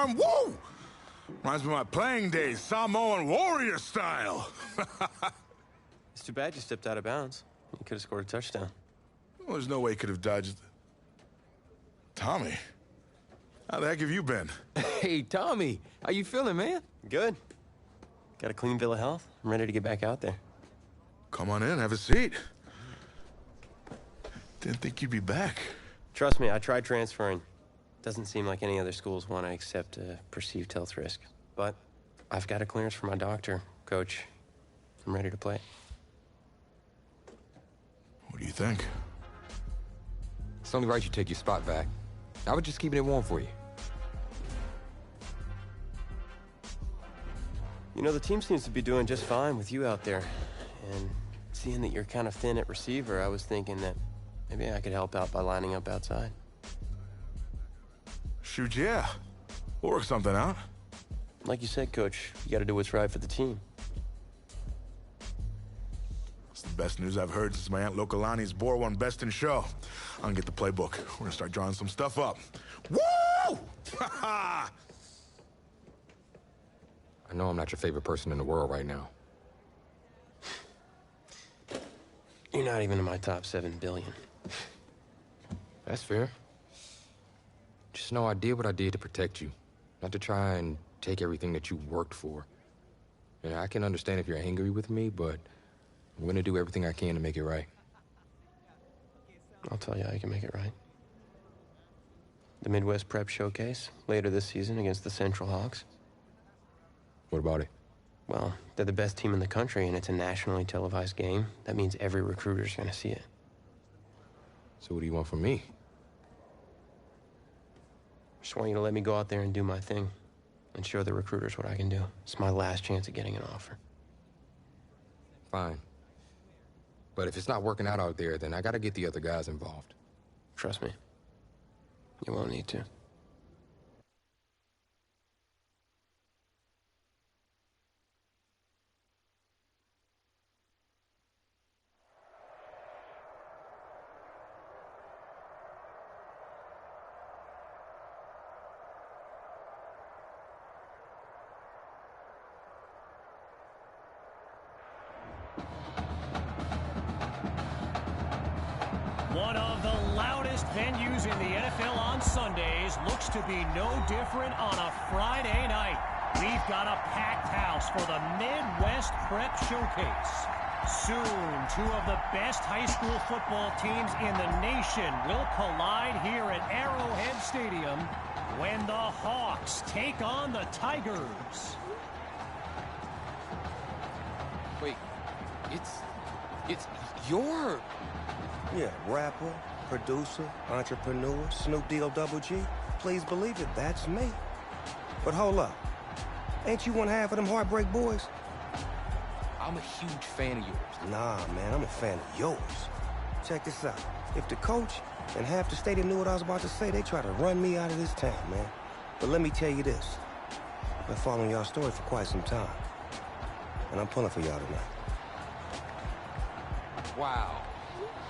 arm, woo! Reminds me of my playing days, Samoan warrior style. It's too bad you stepped out of bounds. You could have scored a touchdown. Well, there's no way he could have dodged. Tommy, how the heck have you been? Hey, Tommy, how you feeling, man? Good. Got a clean bill of health. I'm ready to get back out there. Come on in, have a seat. Didn't think you'd be back. Trust me, I tried transferring. Doesn't seem like any other schools want to accept a perceived health risk. But I've got a clearance from my doctor, Coach. I'm ready to play. What do you think? It's only right you take your spot back. I was just keeping it warm for you. You know, the team seems to be doing just fine with you out there. And seeing that you're kind of thin at receiver, I was thinking that maybe I could help out by lining up outside. Shoot, yeah. We'll work something out. Like you said, Coach, you got to do what's right for the team. It's the best news I've heard since my Aunt Lokalani's Boar won Best in Show. I'm gonna get the playbook. We're gonna start drawing some stuff up. Woo! Ha I know I'm not your favorite person in the world right now. You're not even in my top 7 billion. That's fair. Just know I did what I did to protect you, not to try and take everything that you worked for. And I can understand if you're angry with me, but I'm gonna do everything I can to make it right. I'll tell you how you can make it right. The Midwest Prep Showcase, later this season against the Central Hawks. What about it? Well, they're the best team in the country, and it's a nationally televised game. That means every recruiter's gonna see it. So what do you want from me? Just want you to let me go out there and do my thing and show the recruiters what I can do. It's my last chance at getting an offer. Fine. But if it's not working out there, then I gotta get the other guys involved. Trust me. You won't need to. One of the loudest venues in the NFL on Sundays looks to be no different on a Friday night. We've got a packed house for the Midwest Prep Showcase. Soon, 2 of the best high school football teams in the nation will collide here at Arrowhead Stadium when the Hawks take on the Tigers. Wait, it's your... Yeah, rapper, producer, entrepreneur, Snoop D-O-double-G. Please believe it, that's me. But hold up. Ain't you one half of them Heartbreak Boys? I'm a huge fan of yours. Nah, man, I'm a fan of yours. Check this out. If the coach and half the stadium knew what I was about to say, they try to run me out of this town, man. But let me tell you this. I've been following y'all story for quite some time. And I'm pulling for y'all tonight. Wow.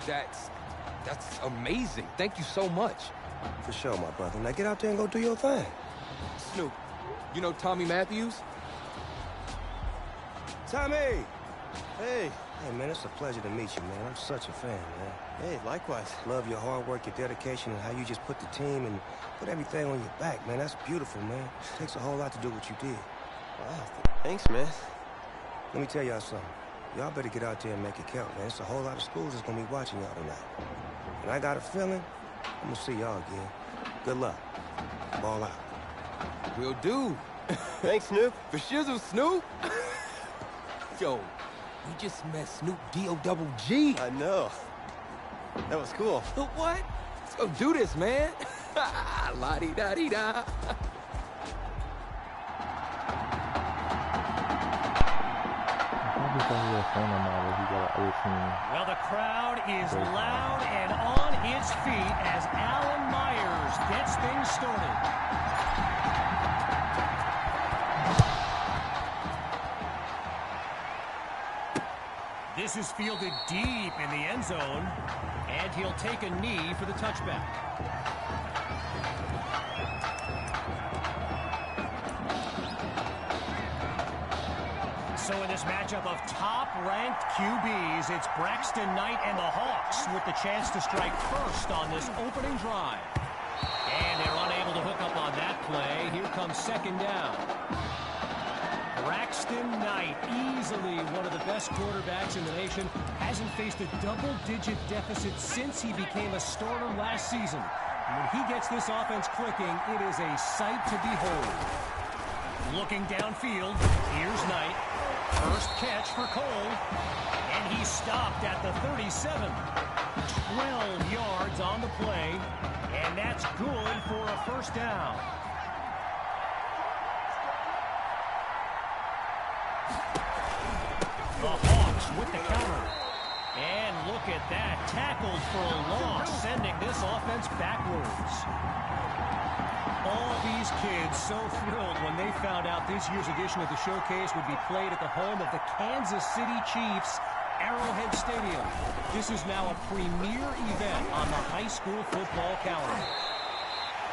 That's amazing. Thank you so much. For sure, my brother. Now get out there and go do your thing. Snoop, you know Tommy Matthews? Tommy! Hey. Hey, man, it's a pleasure to meet you, man. I'm such a fan, man. Hey, likewise. Love your hard work, your dedication, and how you just put the team and put everything on your back, man. That's beautiful, man. It takes a whole lot to do what you did. Wow, thanks, man. Let me tell y'all something. Y'all better get out there and make it count, man. It's a whole lot of schools that's gonna be watching y'all tonight. And I got a feeling I'm gonna see y'all again. Good luck. Ball out. Will do. Thanks, Snoop. For shizzle, Snoop. Yo, we just met Snoop D-O-double-G. I know. That was cool. What? Let's go do this, man. La-di-da-di-da. Well, the crowd is loud and on its feet as Alan Myers gets things started. This is fielded deep in the end zone, and he'll take a knee for the touchback. So in this matchup of top-ranked QBs, it's Braxton Knight and the Hawks with the chance to strike first on this opening drive. And they're unable to hook up on that play. Here comes second down. Braxton Knight, easily one of the best quarterbacks in the nation, hasn't faced a double-digit deficit since he became a starter last season. When he gets this offense clicking, it is a sight to behold. Looking downfield, here's Knight. First catch for Cole, and he's stopped at the 37. 12 yards on the play, and that's good for a first down. The Hawks with the counter. And look at that, tackled for a loss, sending this offense backwards. All these kids so thrilled when they found out this year's edition of the showcase would be played at the home of the Kansas City Chiefs, Arrowhead Stadium. This is now a premier event on the high school football calendar.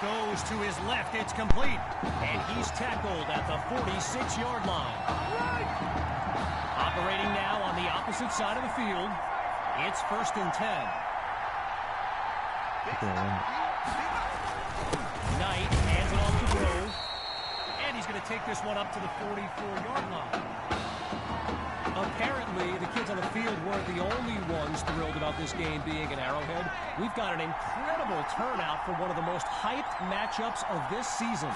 Goes to his left, it's complete, and he's tackled at the 46-yard line. Operating now on the opposite side of the field, it's 1st and 10. Knight hands it off to Grove, and he's going to take this one up to the 44-yard line. Apparently, the kids on the field weren't the only ones thrilled about this game being at Arrowhead. We've got an incredible turnout for one of the most hyped matchups of this season.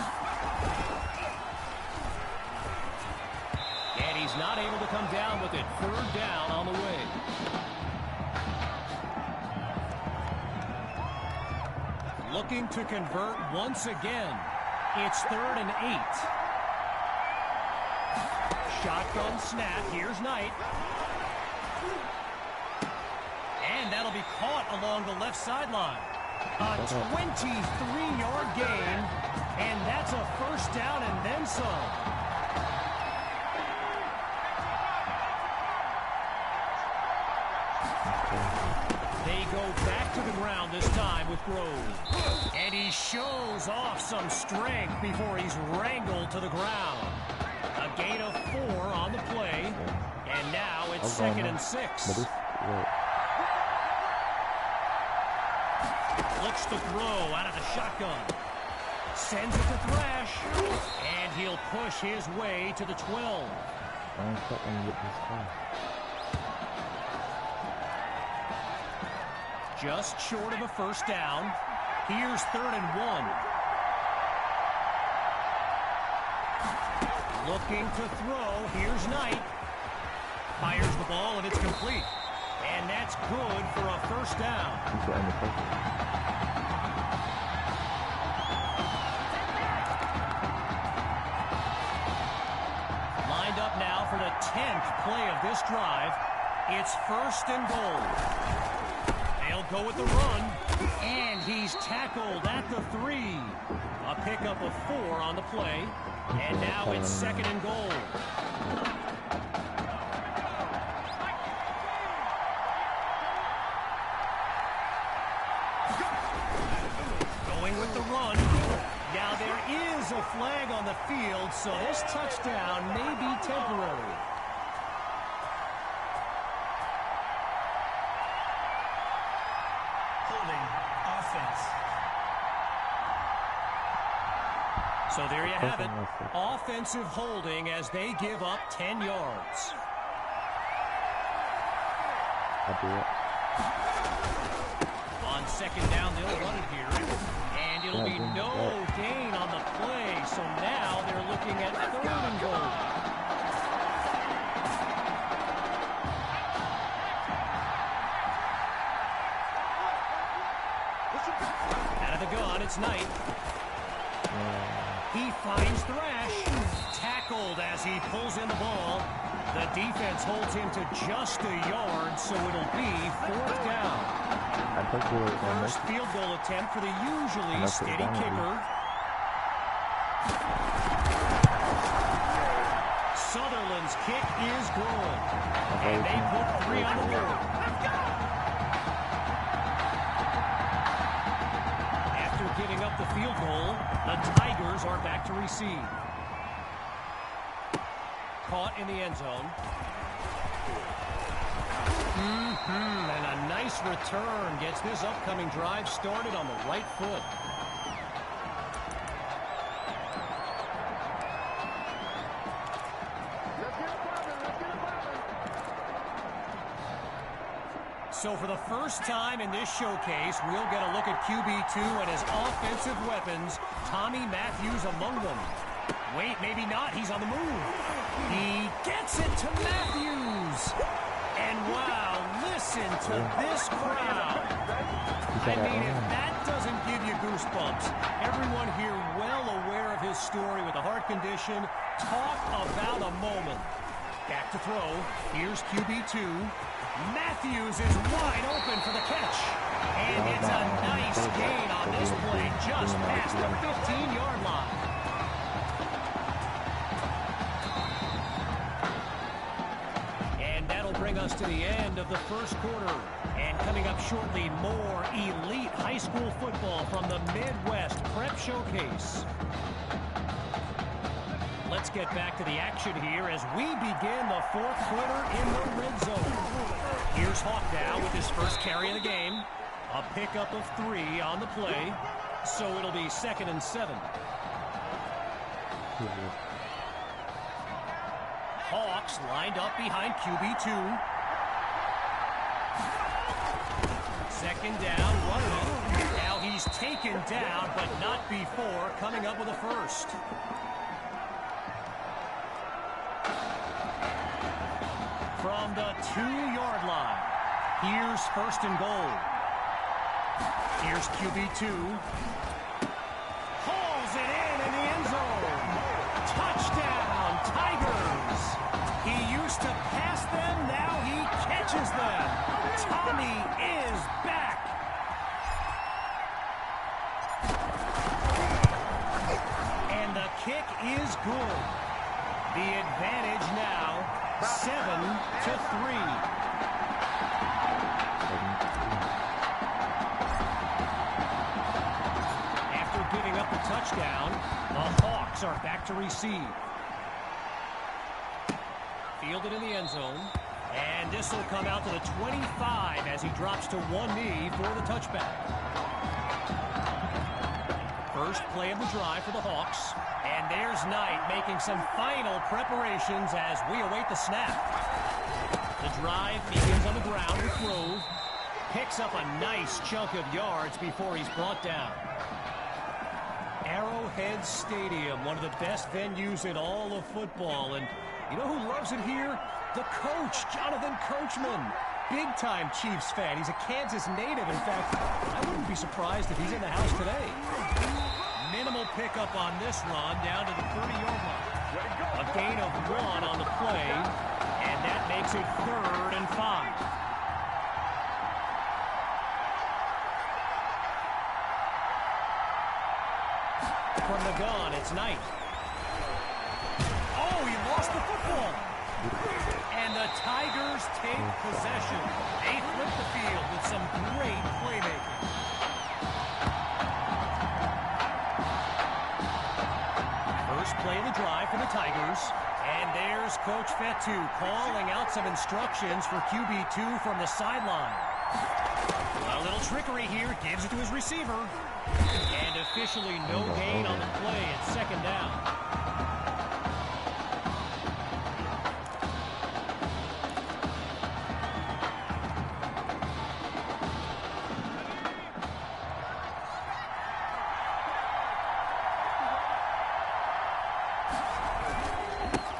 And he's not able to come down with it. 3rd down on the way. Looking to convert once again. It's 3rd and 8. Shotgun snap. Here's Knight. And that'll be caught along the left sideline. A 23-yard gain. And that's a first down and then some. They go back to the ground this time with Grove. And he shows off some strength before he's wrangled to the ground. A gain of 4 on the play. And now it's 2nd and 6. Looks to throw out of the shotgun. Sends it to Thrash. And he'll push his way to the 12. Just short of a first down. Here's 3rd and 1. Looking to throw. Here's Knight. Fires the ball, and it's complete. And that's good for a first down. Lined up now for the 10th play of this drive. It's 1st and goal. They'll go with the run, and he's tackled at the 3. A pickup of 4 on the play, and now it's 2nd and goal. Going with the run. Now there is a flag on the field, so this touchdown may be temporary. So there you have it. Offensive holding as they give up 10 yards. On 2nd down, they'll run it here. And it'll be no gain on the play. So now they're looking at 3rd and goal. Out of the gun, it's Knight. He finds Thrash. Tackled as he pulls in the ball. The defense holds him to just a yard, so it'll be 4th down. First field goal attempt for the usually steady kicker. Sutherland's kick is good. And they put 3 on the board. After giving up the field goal, the Tigers are back to receive. caught in the end zone. And a nice return gets this upcoming drive started on the right foot. So for the first time in this showcase, we'll get a look at QB2 and his offensive weapons. Tommy Matthews among them. Wait, maybe not. He's on the move. He gets it to Matthews. And wow, listen to this crowd. I mean, if that doesn't give you goosebumps, everyone here well aware of his story with a heart condition. Talk about a moment. Back to throw. Here's QB2. Matthews is wide open for the catch. And it's a nice gain on this play just past the 15-yard line. And that'll bring us to the end of the first quarter. And coming up shortly, more elite high school football from the Midwest Prep Showcase. Let's get back to the action here as we begin the fourth quarter in the red zone. Here's Hawk now with his first carry of the game. A pickup of 3 on the play, so it'll be 2nd and 7. Hawks lined up behind QB2. 2nd down, running it. Now he's taken down, but not before coming up with a first. From the 2-yard line, here's 1st and goal. Here's QB2. Hauls it in the end zone. Touchdown, Tigers. He used to pass them, now he catches them. Tommy is back. And the kick is good. The advantage now, 7-3. Giving up the touchdown, the Hawks are back to receive. Fielded in the end zone, and this will come out to the 25 as he drops to one knee for the touchback. First play of the drive for the Hawks, and there's Knight making some final preparations as we await the snap. The drive begins on the ground with Grove, picks up a nice chunk of yards before he's brought down. Arrowhead Stadium, one of the best venues in all of football. And you know who loves it here? The coach, Jonathan Coachman. Big-time Chiefs fan. He's a Kansas native. In fact, I wouldn't be surprised if he's in the house today. Minimal pickup on this run down to the 30-yard line. A gain of 1 on the play, and that makes it 3rd and 5. From the gun, it's Knight. Oh, he lost the football. And the Tigers take possession. They flip the field with some great playmaking. First play of the drive for the Tigers. And there's Coach Fetu calling out some instructions for QB2 from the sideline. A little trickery here, gives it to his receiver. And officially no gain on the play at 2nd down.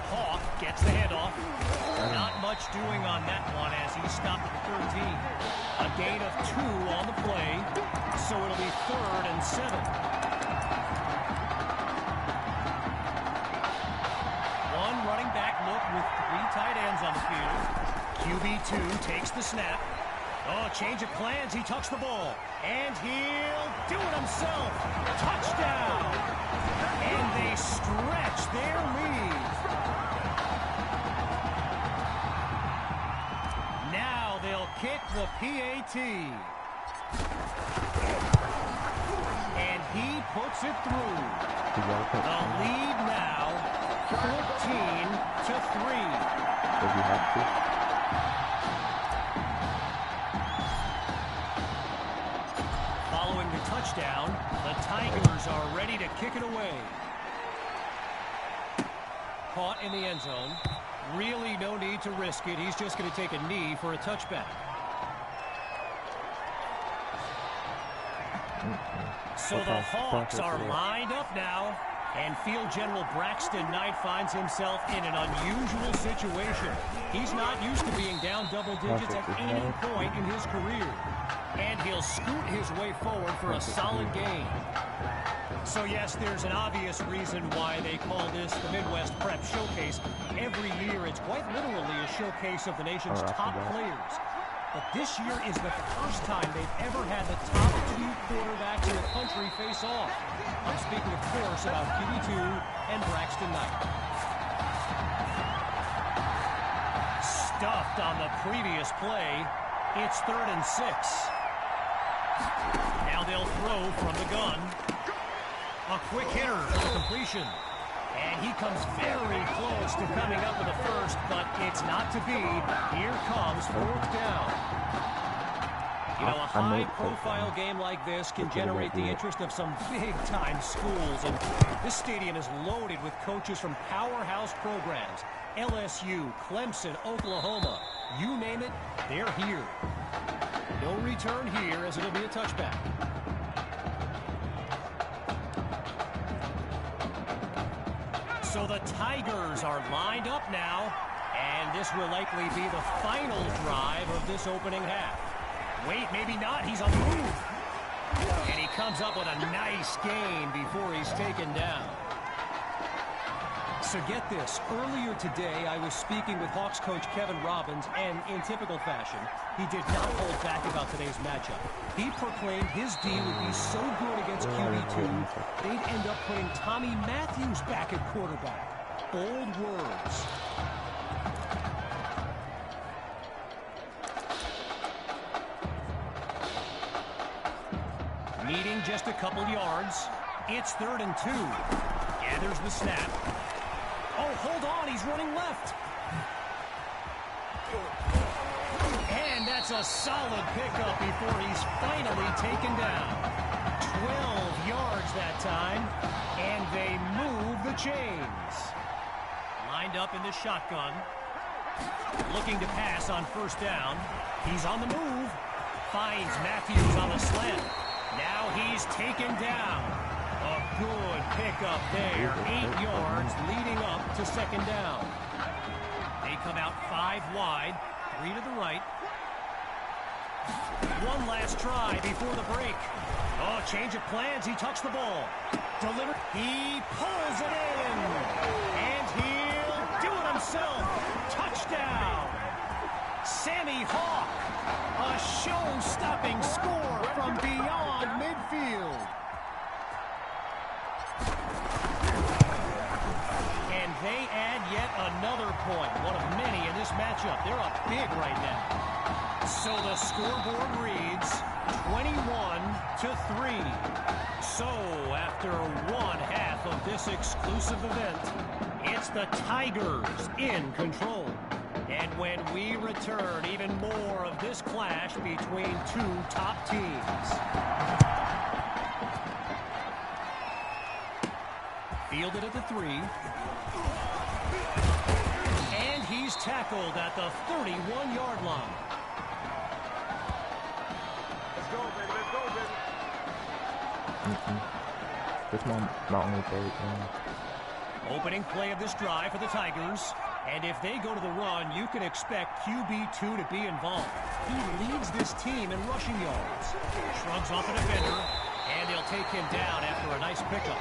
Hawk gets the handoff. Not much doing on that one as he stopped at the 13. A gain of 2 on the play, so it'll be 3rd and 7. One running back look with 3 tight ends on the field. QB2 takes the snap. Oh, change of plans. He tucks the ball. And he'll do it himself. Touchdown. And they stretch their lead. Now they'll kick the PAT. And he puts it through. The lead now, 14-7. to 3. If you have to. Following the touchdown, the Tigers are ready to kick it away. Caught in the end zone. Really no need to risk it. He's just going to take a knee for a touchback. So the Hawks are lined up now. And field general Braxton Knight finds himself in an unusual situation. He's not used to being down double digits at any point in his career. And he'll scoot his way forward for a solid gain. So yes, there's an obvious reason why they call this the Midwest Prep Showcase. Every year it's quite literally a showcase of the nation's top players. But this year is the first time they've ever had the top 2 quarterbacks in the country face off. I'm speaking, of course, about QB2 and Braxton Knight. Stuffed on the previous play. It's 3rd and 6. Now they'll throw from the gun. A quick hitter for the completion. And he comes very close to coming up with a first, but it's not to be. Here comes 4th down. You know, a high-profile game like this can generate the interest of some big-time schools. And this stadium is loaded with coaches from powerhouse programs. LSU, Clemson, Oklahoma. You name it, they're here. No return here as it'll be a touchback. So the Tigers are lined up now, and this will likely be the final drive of this opening half. Wait, maybe not. He's on the move. And he comes up with a nice gain before he's taken down. So get this. Earlier today, I was speaking with Hawks coach Kevin Robbins, and in typical fashion, he did not hold back about today's matchup. He proclaimed his D would be so good against QB2, they'd end up putting Tommy Matthews back at quarterback. Bold words. Needing just a couple yards. It's 3rd and 2. Gathers the snap. Oh, hold on, he's running left. And that's a solid pickup before he's finally taken down. 12 yards that time, and they move the chains. Lined up in the shotgun. Looking to pass on 1st down. He's on the move. Finds Matthews on the slant. Now he's taken down. A good pickup there. 8 yards leading up to 2nd down. They come out 5 wide. 3 to the right. One last try before the break. Oh, change of plans. He tucks the ball. Delivered. He pulls it in. And he'll do it himself. Touchdown. Sammy Hawk. A show-stopping score from beyond midfield. And they add yet another point. One of many in this matchup. They're up big right now. So the scoreboard reads 21-3. So after one half of this exclusive event, it's the Tigers in control. And when we return, even more of this clash between 2 top teams. Fielded at the 3. And he's tackled at the 31-yard line. Let's go, baby. Let's go, baby. This one, my only favorite thing. Opening play of this drive for the Tigers. And if they go to the run, you can expect QB2 to be involved. He leads this team in rushing yards. Shrugs off a defender, and they'll take him down after a nice pickup.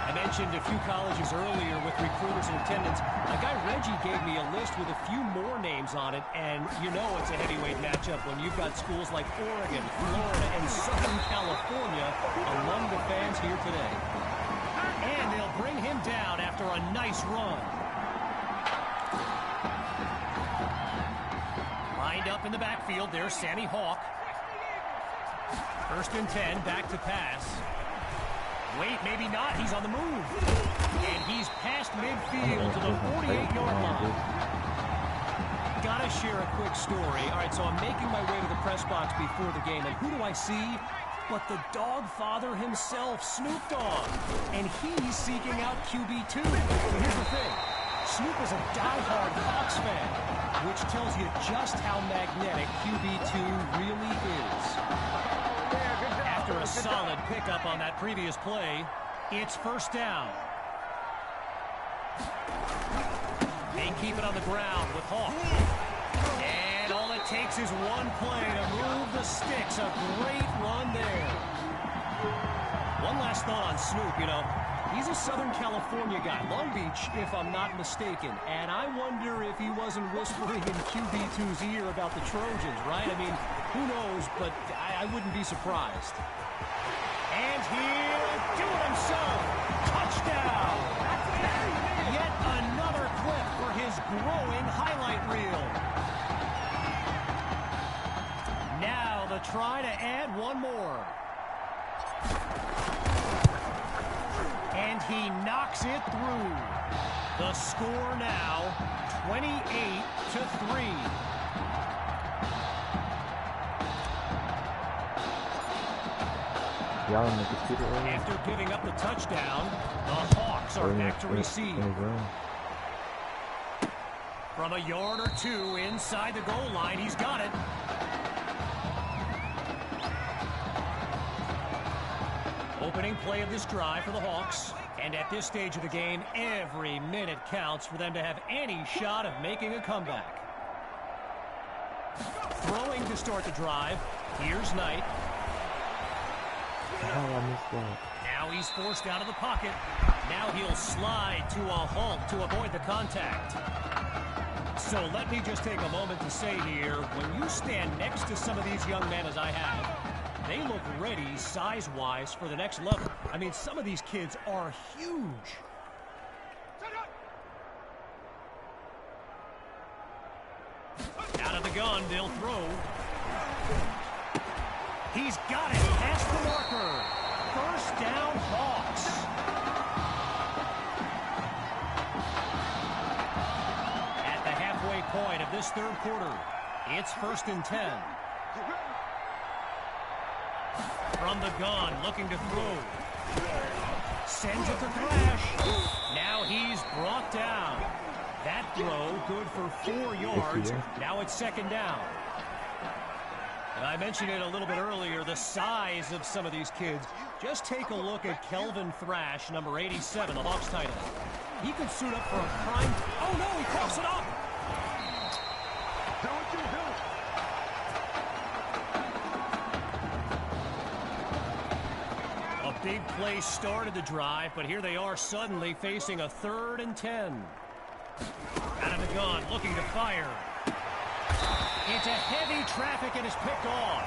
I mentioned a few colleges earlier with recruiters in attendance. My guy Reggie gave me a list with a few more names on it, and you know it's a heavyweight matchup when you've got schools like Oregon, Florida, and Southern California among the fans here today. And they'll bring him down after a nice run. Lined up in the backfield, there's Sammy Hawk. 1st and 10, back to pass. Wait, maybe not, he's on the move. And he's past midfield to the the 48-yard line. Gotta share a quick story. All right, so I'm making my way to the press box before the game, and who do I see but the dog father himself, Snoop Dogg? And he's seeking out QB2. So here's the thing. Snoop is a diehard Hawks fan, which tells you just how magnetic QB2 really is. After a solid pickup on that previous play, it's first down. They keep it on the ground with Hawk. And all it takes is one play to move the sticks. A great run there. One last thought on Snoop, you know. He's a Southern California guy, Long Beach, if I'm not mistaken. And I wonder if he wasn't whispering in QB2's ear about the Trojans, right? I mean, who knows, but I wouldn't be surprised. And he'll do it himself. Touchdown! Yet another clip for his growing highlight reel. Now the try to add one more. And he knocks it through. The score now, 28-3. After giving up the touchdown, the Hawks are back to receive. From a yard or two inside the goal line, he's got it. Opening play of this drive for the Hawks. And at this stage of the game, every minute counts for them to have any shot of making a comeback. Throwing to start the drive. Here's Knight. Now he's forced out of the pocket. Now he'll slide to a halt to avoid the contact. So let me just take a moment to say here, when you stand next to some of these young men as I have, they look ready size-wise for the next level. I mean, some of these kids are huge. Out of the gun, they'll throw. He's got it past the marker. First down, Hawks. At the halfway point of this third quarter, it's 1st and 10. From the gun, looking to throw. Sends it to Thrash. Now he's brought down. That throw good for 4 yards. Now it's 2nd down. And I mentioned it a little bit earlier, the size of some of these kids. Just take a look at Kelvin Thrash, number 87, the Hawks tight end. He could suit up for a prime. Oh no, he coughs it up. A big play started the drive, but here they are suddenly facing a 3rd and 10. Out of the gun, looking to fire. Into heavy traffic and is picked off.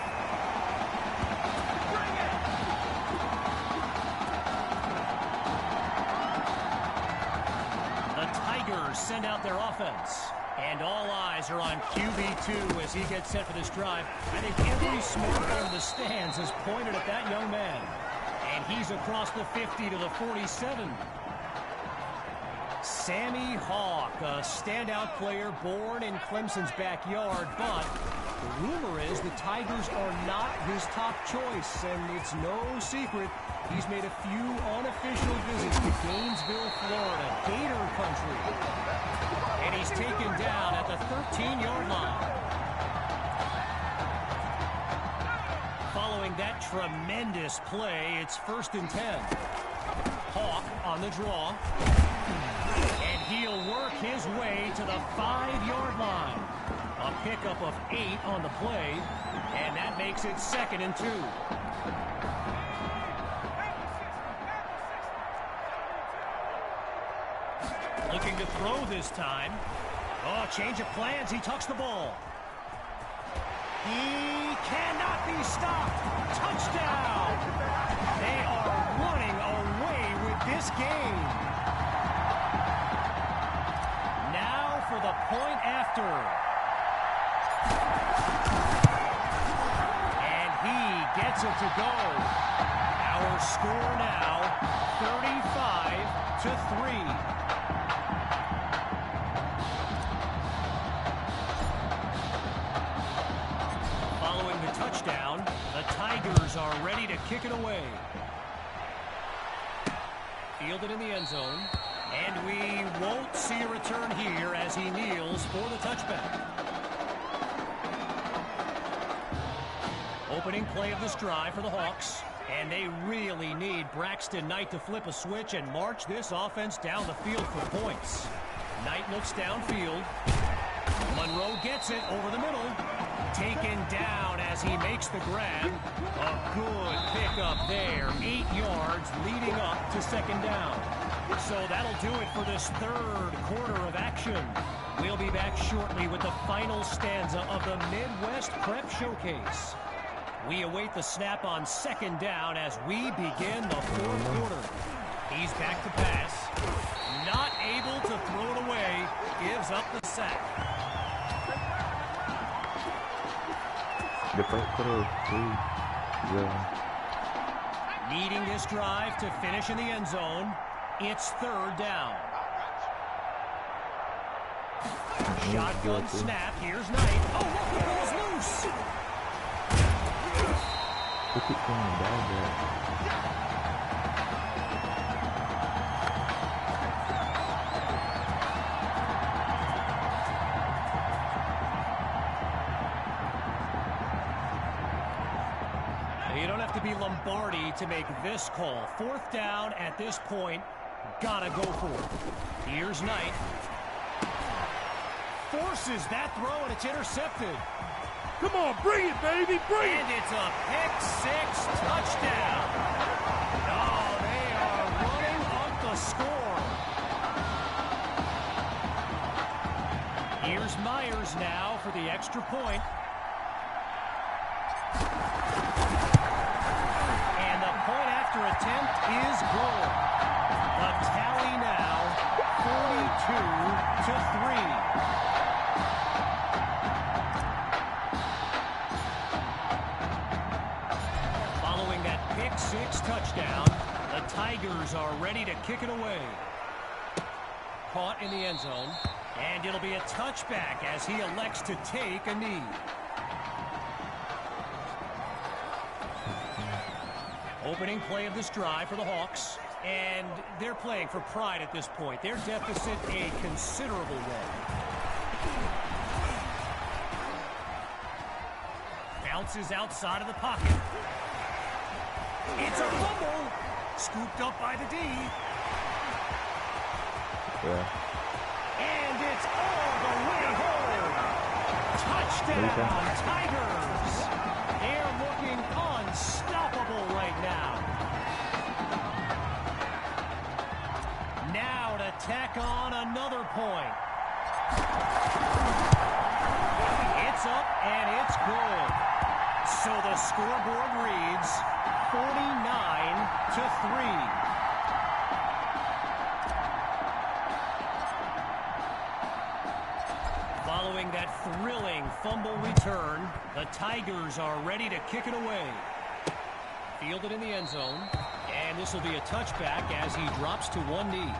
The Tigers send out their offense. And all eyes are on QB2 as he gets set for this drive. I think every smartphone in the stands is pointed at that young man. And he's across the 50 to the 47. Sammy Hawk, a standout player born in Clemson's backyard, but the rumor is the Tigers are not his top choice, and it's no secret he's made a few unofficial visits to Gainesville, Florida, Gator country, and he's taken down at the 13-yard line. Following that tremendous play, it's 1st and 10. Hawk on the draw. And he'll work his way to the 5-yard line. A pickup of 8 on the play, and that makes it 2nd and 2. Looking to throw this time. Oh, change of plans. He tucks the ball. He cannot be stopped. Touchdown! They are running away with this game. Now for the point after. And he gets it to go. Our score now, 35-3. Tigers are ready to kick it away. Fielded in the end zone. And we won't see a return here as he kneels for the touchback. Opening play of this drive for the Hawks. And they really need Braxton Knight to flip a switch and march this offense down the field for points. Knight looks downfield. Monroe gets it over the middle. Taken down as he makes the grab. A good pickup there. 8 yards leading up to second down. So that'll do it for this third quarter of action. We'll be back shortly with the final stanza of the Midwest Prep Showcase. We await the snap on second down as we begin the fourth quarter. He's back to pass. Not able to throw it away. Gives up the sack. The first quarter was pretty good. Needing this drive to finish in the end zone. It's third down. Shotgun snap. Here's Knight. Oh, look, the ball's loose. They keep going down there. You don't have to be Lombardi to make this call. Fourth down at this point. Gotta go for it. Here's Knight. Forces that throw, and it's intercepted. Come on, bring it, baby, bring it! And it's a pick-6 touchdown. Oh, they are running up the score. Here's Myers now for the extra point. And the point after attempt is good. The tally now 42-3. Pick-6 touchdown. The Tigers are ready to kick it away. Caught in the end zone. And it'll be a touchback as he elects to take a knee. Opening play of this drive for the Hawks. And they're playing for pride at this point. Their deficit a considerable one. Bounces outside of the pocket. It's a fumble. Scooped up by the D. Yeah. And it's all the way home. Touchdown, Tigers. They're looking unstoppable right now. Now to tack on another point. It's up and it's good. So the scoreboard reads 49-3. Following that thrilling fumble return, the Tigers are ready to kick it away. Fielded in the end zone, and this will be a touchback as he drops to one knee.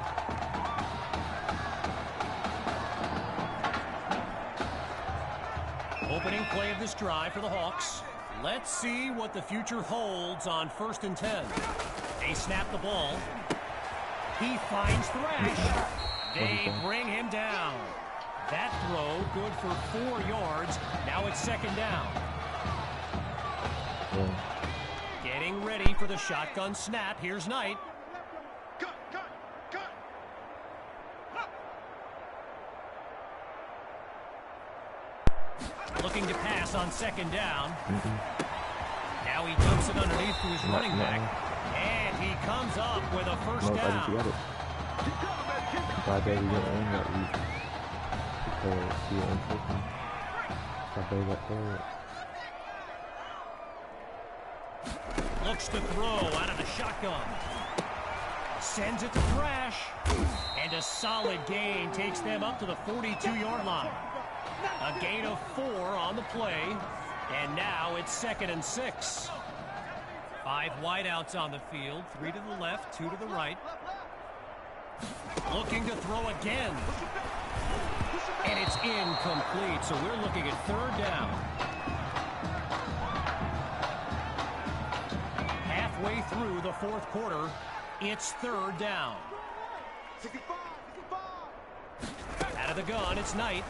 Opening play of this drive for the Hawks. Let's see what the future holds on 1st and 10. They snap the ball. He finds Thrash. They bring him down. That throw good for 4 yards. Now it's second down. Getting ready for the shotgun snap. Here's Knight. Looking to pass on second down. Now he dumps it underneath to his running back. And he comes up with a first down. Looks to throw out of the shotgun. Sends it to Thrash. And a solid gain takes them up to the 42-yard line. A gain of 4 on the play. And now it's 2nd and 6. 5 wideouts on the field. 3 to the left, 2 to the right. Looking to throw again. And it's incomplete, so we're looking at 3rd down. halfway through the fourth quarter. It's third down. Out of the gun, it's Knight.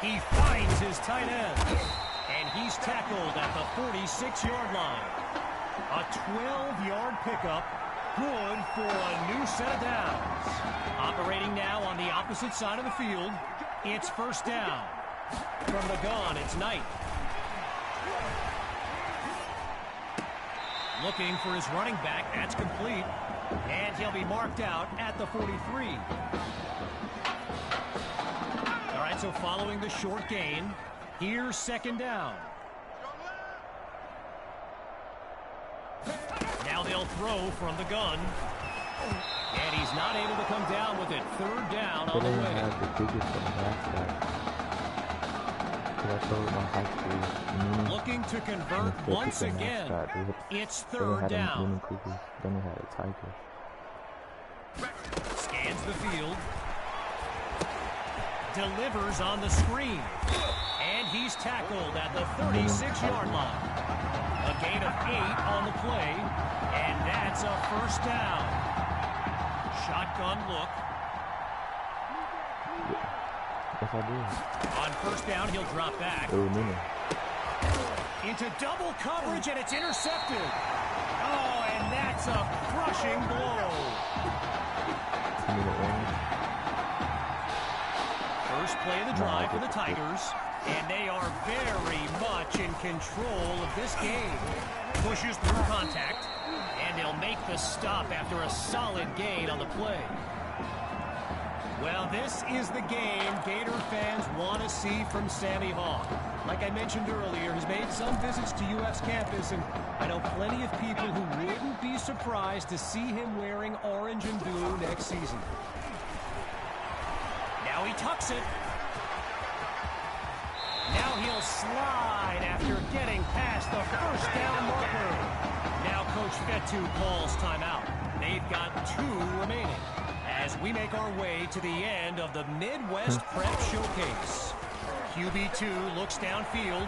He finds his tight end. And he's tackled at the 46-yard line. A 12-yard pickup. Good for a new set of downs. Operating now on the opposite side of the field. It's first down. From the gun, it's Knight. Looking for his running back. That's complete. And he'll be marked out at the 43. All right, so following the short gain, here's second down. Now they'll throw from the gun. And he's not able to come down with it. Third down on the way. Looking to convert once again. It's third down. Scans the field. Delivers on the screen. And he's tackled at the 36-yard line. A gain of 8 on the play. And that's a first down. Shotgun look. Yes, I did. On first down, he'll drop back. Into double coverage, and it's intercepted. Oh, and that's a crushing blow. First play of the drive for the Tigers, and they are very much in control of this game. Pushes through contact, and they'll make the stop after a solid gain on the play. Well, this is the game Gator fans want to see from Sammy Hawk. Like I mentioned earlier, he's made some visits to UF's campus, and I know plenty of people who wouldn't be surprised to see him wearing orange and blue next season. Now he tucks it. Now he'll slide after getting past the first down marker. Now Coach Fetu calls timeout. They've got 2 remaining. As we make our way to the end of the Midwest Prep Showcase. QB2 looks downfield.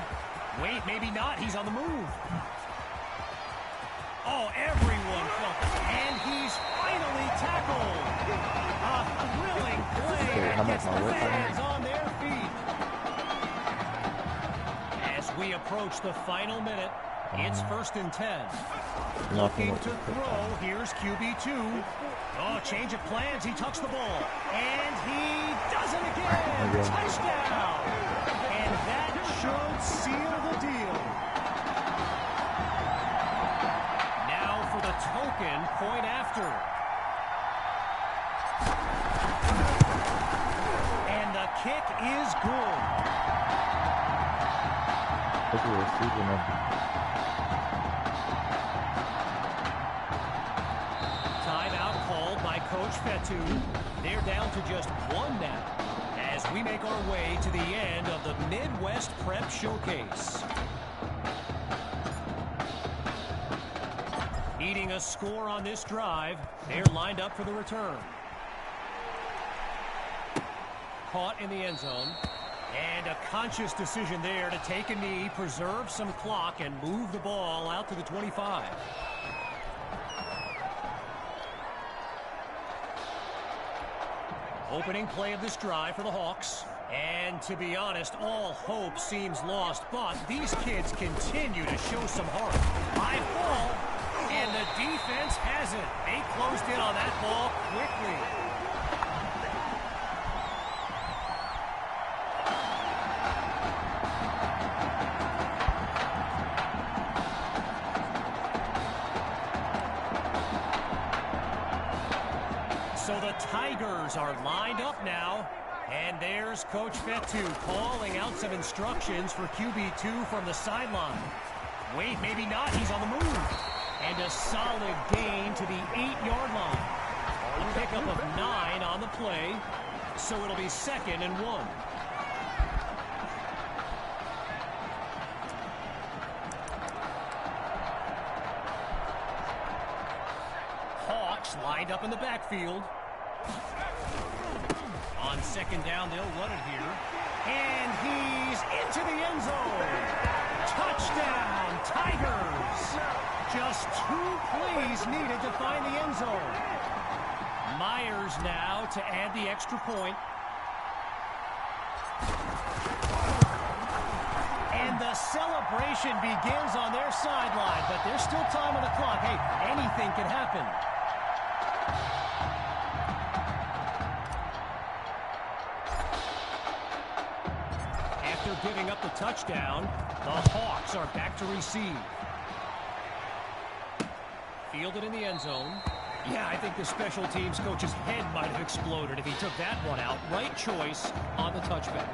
Wait, maybe not. He's on the move. Oh, everyone felt it. And he's finally tackled. A thrilling play that gets the fans on their feet. As we approach the final minute, it's first and 10. Looking to throw. Here's QB2. Oh, change of plans. He tucks the ball. And he does it again. Touchdown. And that should seal the deal. Now for the token point after. And the kick is good. Coach Fetu. They're down to just 1 now as we make our way to the end of the Midwest Prep Showcase. Needing a score on this drive, they're lined up for the return. Caught in the end zone. And a conscious decision there to take a knee, preserve some clock, and move the ball out to the 25. Opening play of this drive for the Hawks. And to be honest, all hope seems lost, but these kids continue to show some heart. High ball, and the defense has it. They closed in on that ball quickly. So the Tigers are lined up now. And there's Coach Fetu calling out some instructions for QB2 from the sideline. Wait, maybe not. He's on the move. And a solid gain to the 8-yard line. A pickup of 9 on the play. So it'll be 2nd and 1. Hawks lined up in the backfield. On 2nd down, they'll run it here. And he's into the end zone. Touchdown, Tigers. Just 2 plays needed to find the end zone. Myers now to add the extra point. And the celebration begins on their sideline, but there's still time on the clock. Hey, anything can happen. After giving up the touchdown, the Hawks are back to receive. Fielded in the end zone. Yeah, I think the special teams coach's head might have exploded if he took that one out. Right choice on the touchback.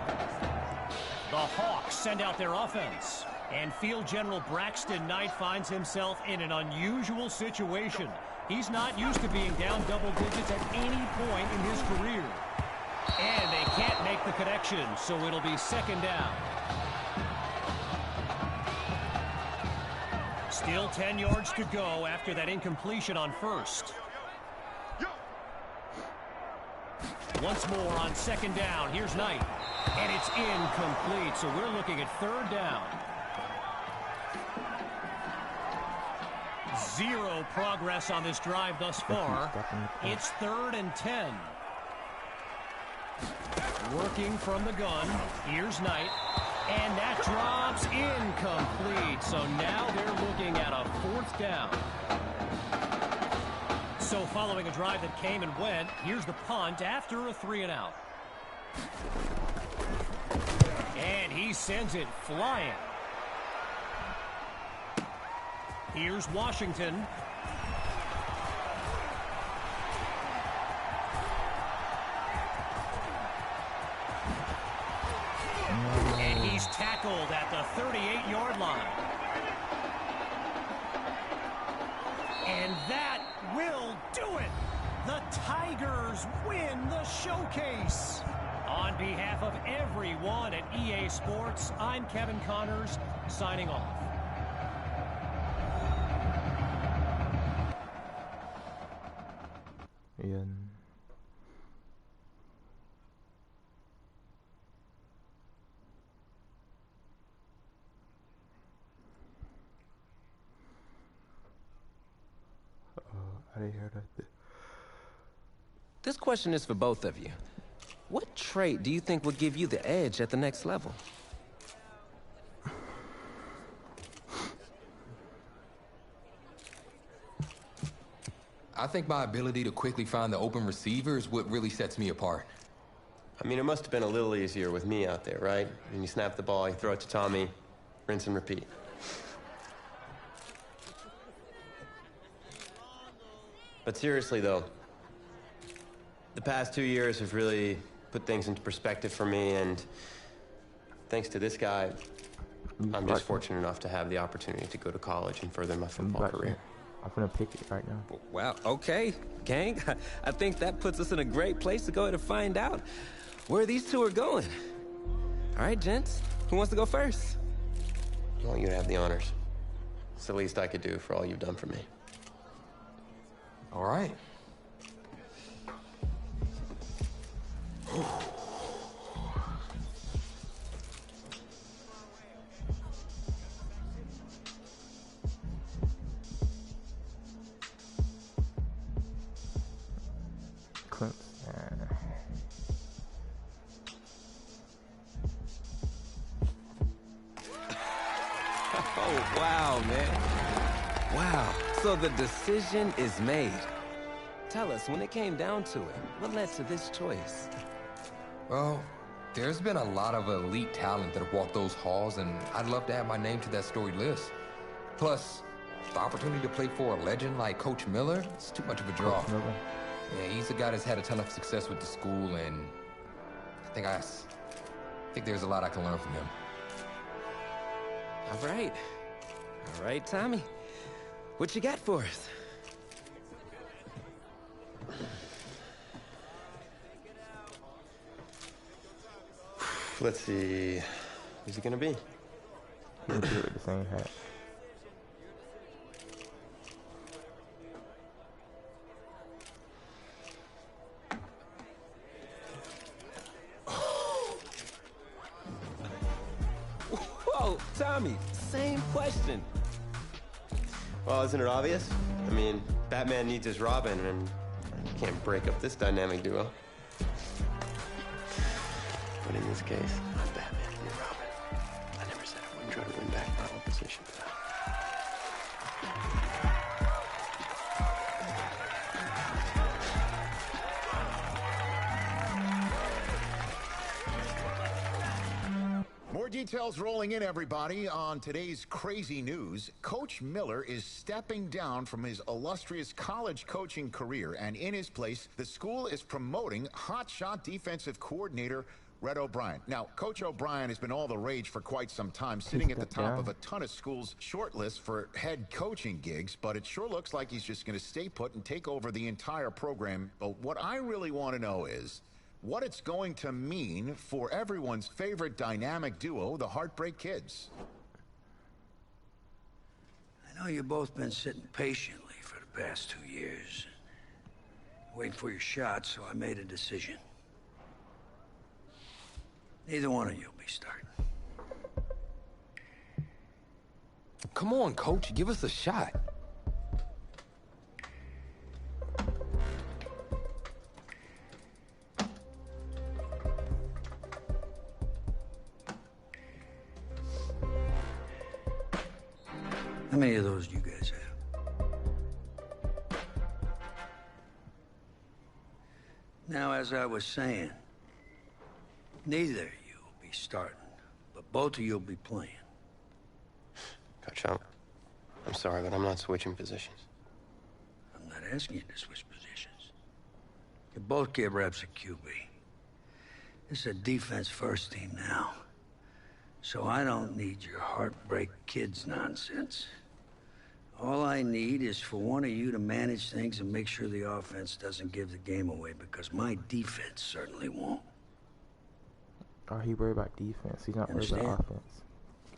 The Hawks send out their offense. And Field General Braxton Knight finds himself in an unusual situation. He's not used to being down double digits at any point in his career. And they can't make the connection, so it'll be second down. Still 10 yards to go after that incompletion on first. Once more on second down. Here's Knight. And it's incomplete, so we're looking at third down. 0 progress on this drive thus far. It's 3rd and 10. Working from the gun. Here's Knight. And that drops incomplete. So now they're looking at a 4th down. So following a drive that came and went, here's the punt after a 3-and-out. And he sends it flying. Here's Washington. And he's tackled at the 38-yard line. And that will do it. The Tigers win the showcase. On behalf of everyone at EA Sports, I'm Kevin Connors, signing off. Ian. I didn't hear that. This question is for both of you. What trait do you think will give you the edge at the next level? I think my ability to quickly find the open receiver is what really sets me apart. I mean, it must have been a little easier with me out there, right? When you snap the ball, you throw it to Tommy, rinse and repeat. But seriously, though, the past 2 years have really put things into perspective for me, and thanks to this guy, I'm just fortunate enough to have the opportunity to go to college and further my football career. I'm gonna pick it right now. Wow, okay, gang. I think that puts us in a great place to go ahead and find out where these two are going. All right, gents, who wants to go first? I want you to have the honors. It's the least I could do for all you've done for me. All right. Oh, wow, man. Wow. So the decision is made. Tell us, when it came down to it, what led to this choice? Well, there's been a lot of elite talent that have walked those halls, and I'd love to add my name to that storied list. Plus, the opportunity to play for a legend like Coach Miller, it's too much of a draw. Yeah, he's a guy that's had a ton of success with the school, and I think there's a lot I can learn from him. All right. All right, Tommy. What you got for us? Let's see. Who's it gonna be? We'll do it with the same hat. Whoa, Tommy, same question. Well, isn't it obvious? I mean, Batman needs his Robin, and you can't break up this dynamic duo. But in this case, I'm Batman and you're Robin. I never said I wouldn't try to win back my own position for that. More details rolling in, everybody. On today's crazy news, Coach Miller is stepping down from his illustrious college coaching career, and in his place, the school is promoting hotshot defensive coordinator Red O'Brien. Now, Coach O'Brien has been all the rage for quite some time, sitting at the top of a ton of schools' shortlists for head coaching gigs, but it sure looks like he's just going to stay put and take over the entire program. But what I really want to know is what it's going to mean for everyone's favorite dynamic duo, the Heartbreak Kids. I know you've both been sitting patiently for the past 2 years, waiting for your shot, so I made a decision. Neither one of you will be starting. Come on, Coach. Give us a shot. How many of those do you guys have? Now, as I was saying, neither of you will be starting, but both of you will be playing. Coach, I'm sorry, but I'm not switching positions. I'm not asking you to switch positions. You both get reps at QB. This is a defense-first team now, so I don't need your Heartbreak Kids nonsense. All I need is for one of you to manage things and make sure the offense doesn't give the game away, because my defense certainly won't. Oh, he worried about defense. He's not worried about offense.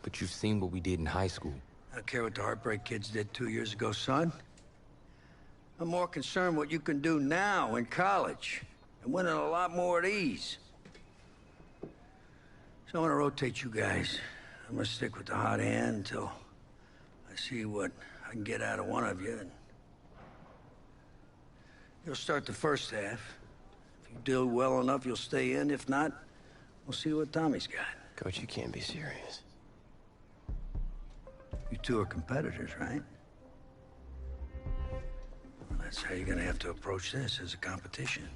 But you've seen what we did in high school. I don't care what the Heartbreak Kids did 2 years ago, son. I'm more concerned what you can do now in college and winning a lot more at ease. So I'm gonna rotate you guys. I'm gonna stick with the hot hand until I see what I can get out of one of you. And you'll start the first half. If you do well enough, you'll stay in. If not, we'll see what Tommy's got. Coach, you can't be serious. You two are competitors, right? Well, that's how you're gonna have to approach this, as a competition.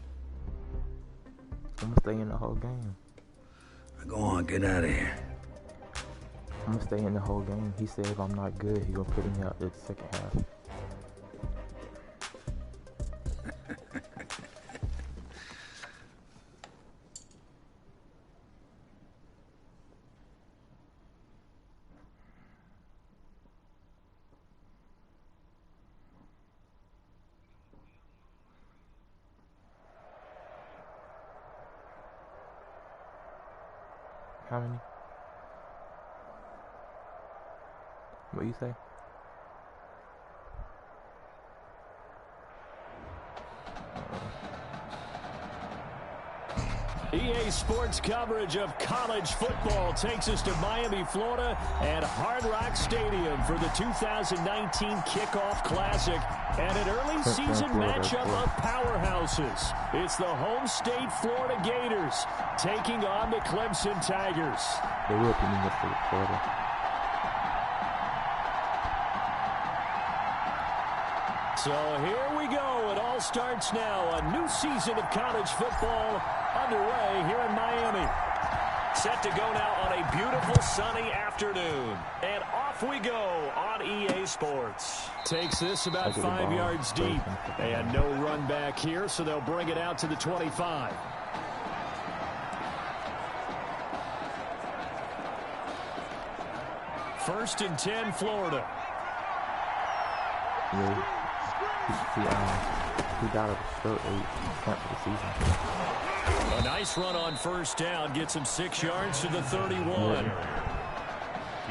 I'm gonna stay in the whole game. Now go on, get out of here. I'm gonna stay in the whole game. He said if I'm not good, he gonna put me out the second half. How many? What you say? EA Sports coverage of college football takes us to Miami, Florida, and Hard Rock Stadium for the 2019 Kickoff Classic and an early season matchup of powerhouses. It's the home state Florida Gators taking on the Clemson Tigers. They will put me up for Florida. So here we go. It all starts now. A new season of college football underway here in Miami. Set to go now on a beautiful sunny afternoon. And off we go on EA Sports. Takes this about 5 yards deep. And no run back here, so they'll bring it out to the 25. First and 10, Florida. Yeah. He got a short 8 for the season. A nice run on first down. Gets him 6 yards to the 31. All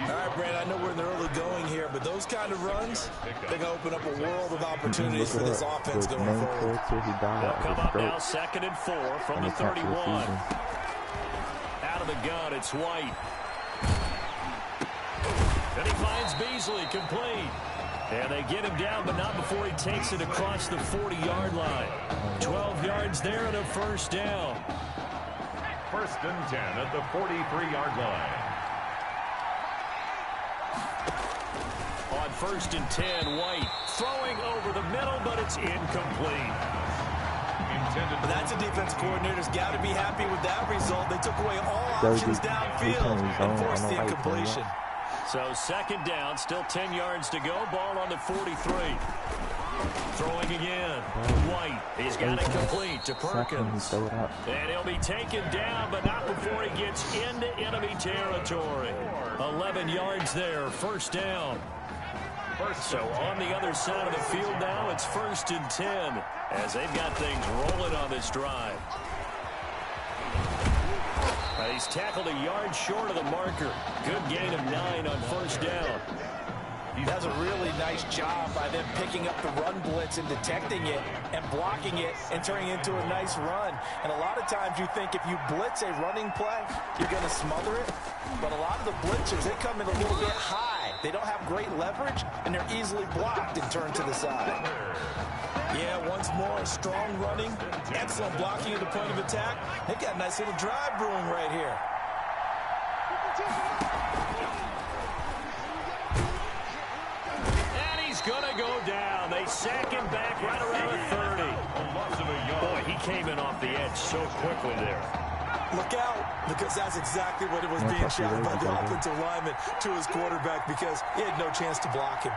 right, Brad, I know we're in the early going here, but those kind of runs, they can open up a world of opportunities for this offense going forward. They'll come up now 2nd and 4 from the 31. Out of the gun, it's White. And he finds Beasley complete. And they get him down, but not before he takes it across the 40-yard line. 12 yards there and a first down. 1st and 10 at the 43-yard line. On 1st and 10, White throwing over the middle, but it's incomplete. But that's a defense coordinator's got to be happy with that result. They took away all options downfield and forced the incompletion. So 2nd down, still 10 yards to go. Ball on the 43. Throwing again. White. He's got it complete to Perkins. And he'll be taken down, but not before he gets into enemy territory. 11 yards there, 1st down. So on the other side of the field now, it's 1st and 10 as they've got things rolling on this drive. He's tackled a yard short of the marker. Good gain of 9 on 1st down. He does a really nice job by them picking up the run blitz and detecting it and blocking it and turning it into a nice run. And a lot of times you think if you blitz a running play, you're going to smother it. But a lot of the blitzers, they come in a little bit high. They don't have great leverage, and they're easily blocked and turned to the side. Yeah, once more, strong running, excellent blocking at the point of attack. They've got a nice little drive brewing right here. And he's going to go down. They sack him back right around the 30. Boy, he came in off the edge so quickly there. Look out, because that's exactly what it was being shouted by the offensive lineman to his quarterback because he had no chance to block him.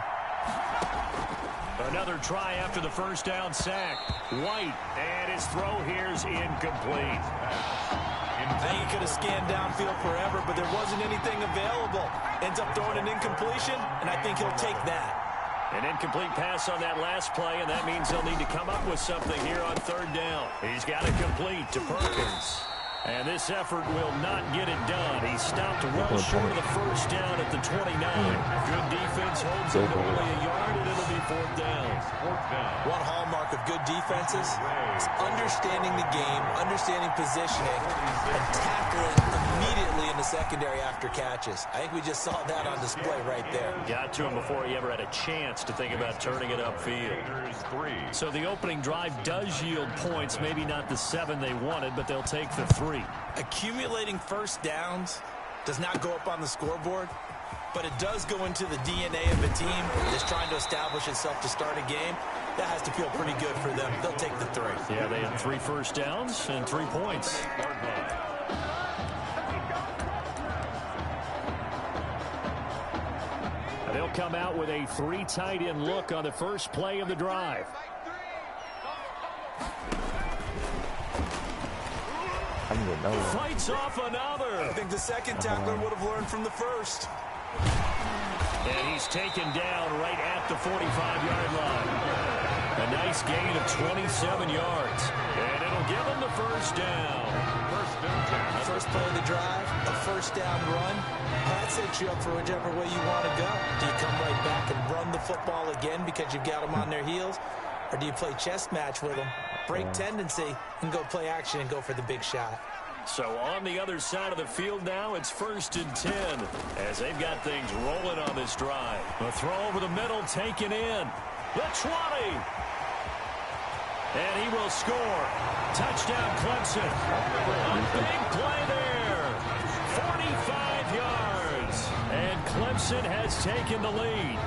Another try after the 1st down sack. White, and his throw here is incomplete. I think he could have scanned downfield forever, but there wasn't anything available. Ends up throwing an incompletion, and I think he'll take that. An incomplete pass on that last play, and that means they'll need to come up with something here on 3rd down. He's got it complete to Perkins. And this effort will not get it done. He stopped well short of the 1st down at the 29. Good defense holds him to only a yard, and it'll be 4th down. One hallmark of good defenses is understanding the game, understanding positioning, and tackling immediately in the secondary after catches. I think we just saw that on display right there. Got to him before he ever had a chance to think about turning it upfield. So the opening drive does yield points, maybe not the 7 they wanted, but they'll take the 3. Accumulating 1st downs does not go up on the scoreboard, but it does go into the DNA of a team that's trying to establish itself to start a game. That has to feel pretty good for them. They'll take the 3. Yeah, they had 3 1st downs and 3 points. They'll come out with a 3 tight end look on the first play of the drive. Fights off another. I think the second tackler would have learned from the first. And he's taken down right at the 45-yard line. A nice gain of 27 yards. And it'll give him the 1st down. First play of the drive, a 1st down run. That sets you up for whichever way you want to go. Do you come right back and run the football again because you've got them on their heels? Or do you play chess match with them, break tendency, and go play action and go for the big shot? So on the other side of the field now, it's 1st and 10 as they've got things rolling on this drive. A throw over the middle taken in. The 20. And he will score. Touchdown, Clemson. A big play there. 45 yards. And Clemson has taken the lead.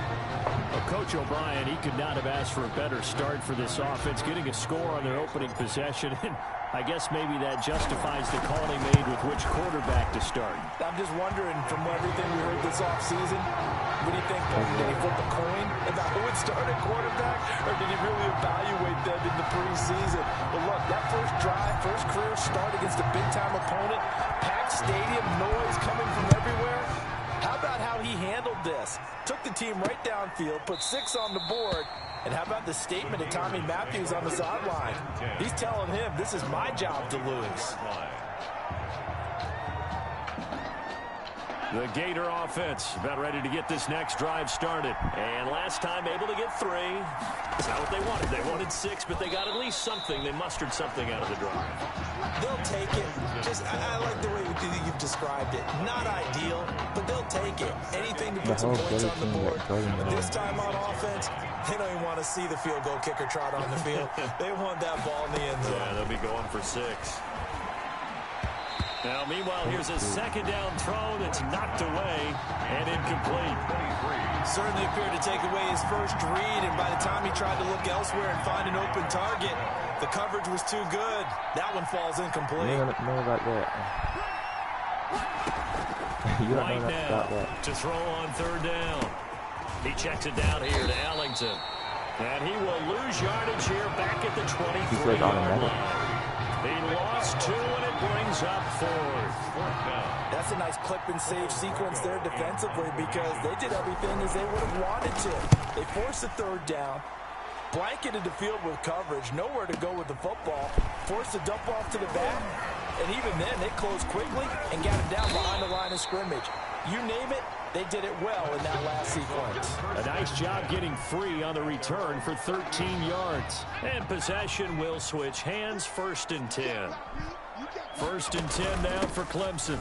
Well, Coach O'Brien, he could not have asked for a better start for this offense, getting a score on their opening possession. And I guess maybe that justifies the call he made with which quarterback to start. I'm just wondering, from everything we heard this offseason, what do you think? Did he flip a coin about who would start at quarterback, or did he really evaluate them in the preseason? But look, that first drive, first career start against a big-time opponent, packed stadium, noise coming from everywhere. How about how he handled this? Took the team right downfield, put 6 on the board, and how about the statement of Tommy Matthews on the sideline? He's telling him, this is my job to lose. The Gator offense about ready to get this next drive started. And last time able to get 3. That's not what they wanted. They wanted 6, but they got at least something. They mustered something out of the drive. They'll take it. I like the way you've described it. Not ideal, but they'll take it. Anything to put some points on the board. But this time on offense, they don't even want to see the field goal kicker trot on the field. They want that ball in the end zone. Yeah, they'll be going for 6. Now, meanwhile, here's a second down throw that's knocked away and incomplete. Certainly appeared to take away his first read, and by the time he tried to look elsewhere and find an open target, the coverage was too good. That one falls incomplete. You don't know about that. You don't Right know about now that. to throw on third down. He checks it down here to Ellington. And he will lose yardage here back at the 23-yard line. He lost 2, and it brings up 4th. That's a nice clip and save sequence there defensively because they did everything as they would have wanted to. They forced the third down, blanketed the field with coverage, nowhere to go with the football, forced the dump off to the back, and even then they closed quickly and got it down behind the line of scrimmage. You name it, they did it well in that last sequence. A nice job getting free on the return for 13 yards. And possession will switch hands, 1st and 10. 1st and 10 now for Clemson.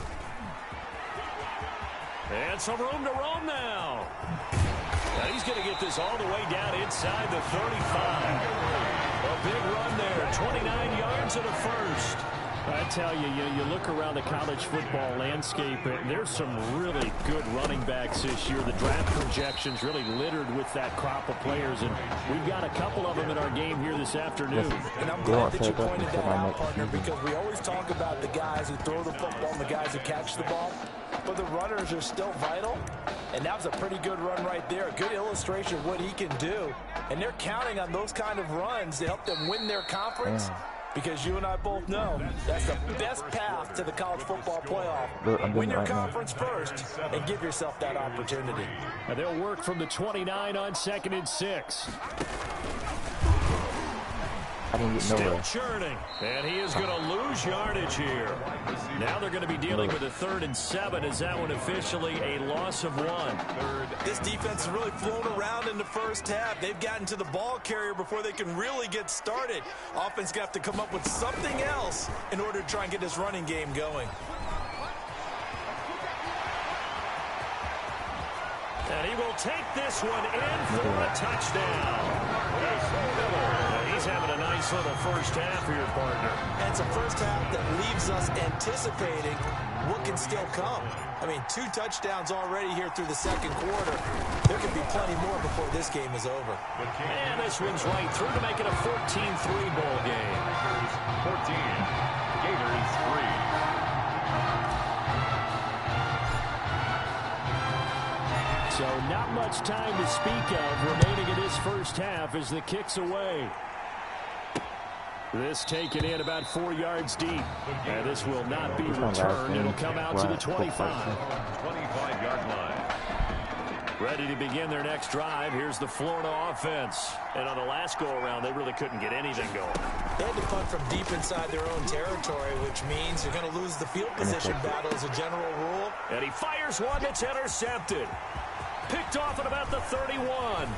And some room to roam now. Now he's going to get this all the way down inside the 35. A big run there, 29 yards to the 1st. I tell you, you look around the college football landscape, there's some really good running backs this year. The draft projections really littered with that crop of players, and we've got a couple of them in our game here this afternoon. And I'm glad that you pointed that out, partner, because we always talk about the guys who throw the football and the guys who catch the ball, but the runners are still vital, and that was a pretty good run right there, a good illustration of what he can do, and they're counting on those kind of runs to help them win their conference. Because you and I both know that's the best path to the college football playoff. Win your conference first and give yourself that opportunity. And they'll work from the 29 on 2nd and 6. I didn't get nowhere. Still churning, and he is going to lose yardage here. Now they're going to be dealing with a 3rd and 7. Is that one officially a loss of 1? This defense has really flown around in the first half. They've gotten to the ball carrier before they can really get started. Offense going to have to come up with something else in order to try and get this running game going. And he will take this one in for a touchdown. He's having a nice little first half here, partner. And it's a first half that leaves us anticipating what can still come. I mean, 2 touchdowns already here through the second quarter. There could be plenty more before this game is over. And this one's right through to make it a 14-3 ball game. 14, Gators 3. So not much time to speak of remaining in this first half as the kick's away. This taken in about 4 yards deep. And this will not be returned. It'll come out to the 25. 25-yard line. Ready to begin their next drive. Here's the Florida offense. And on the last go-around, they really couldn't get anything going. They had to punt from deep inside their own territory, which means you're going to lose the field position battle as a general rule. And he fires one that's intercepted. Picked off at about the 31.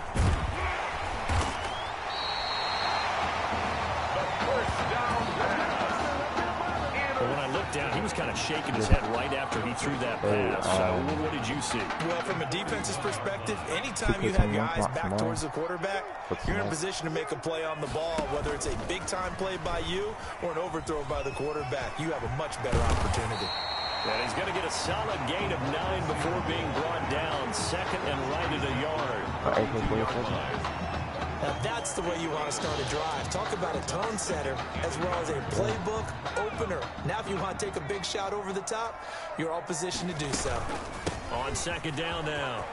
Well, when I looked down, he was kind of shaking his head right after he threw that pass. So what did you see? Well, from a defense's perspective, anytime you have your eyes back towards the quarterback, you're in a position to make a play on the ball, whether it's a big-time play by you or an overthrow by the quarterback. You have a much better opportunity. And he's going to get a solid gain of 9 before being brought down. 2nd and right at a yard. Now that's the way you want to start a drive. Talk about a tone setter as well as a playbook opener. Now if you want to take a big shot over the top, you're all positioned to do so. On 2nd down now.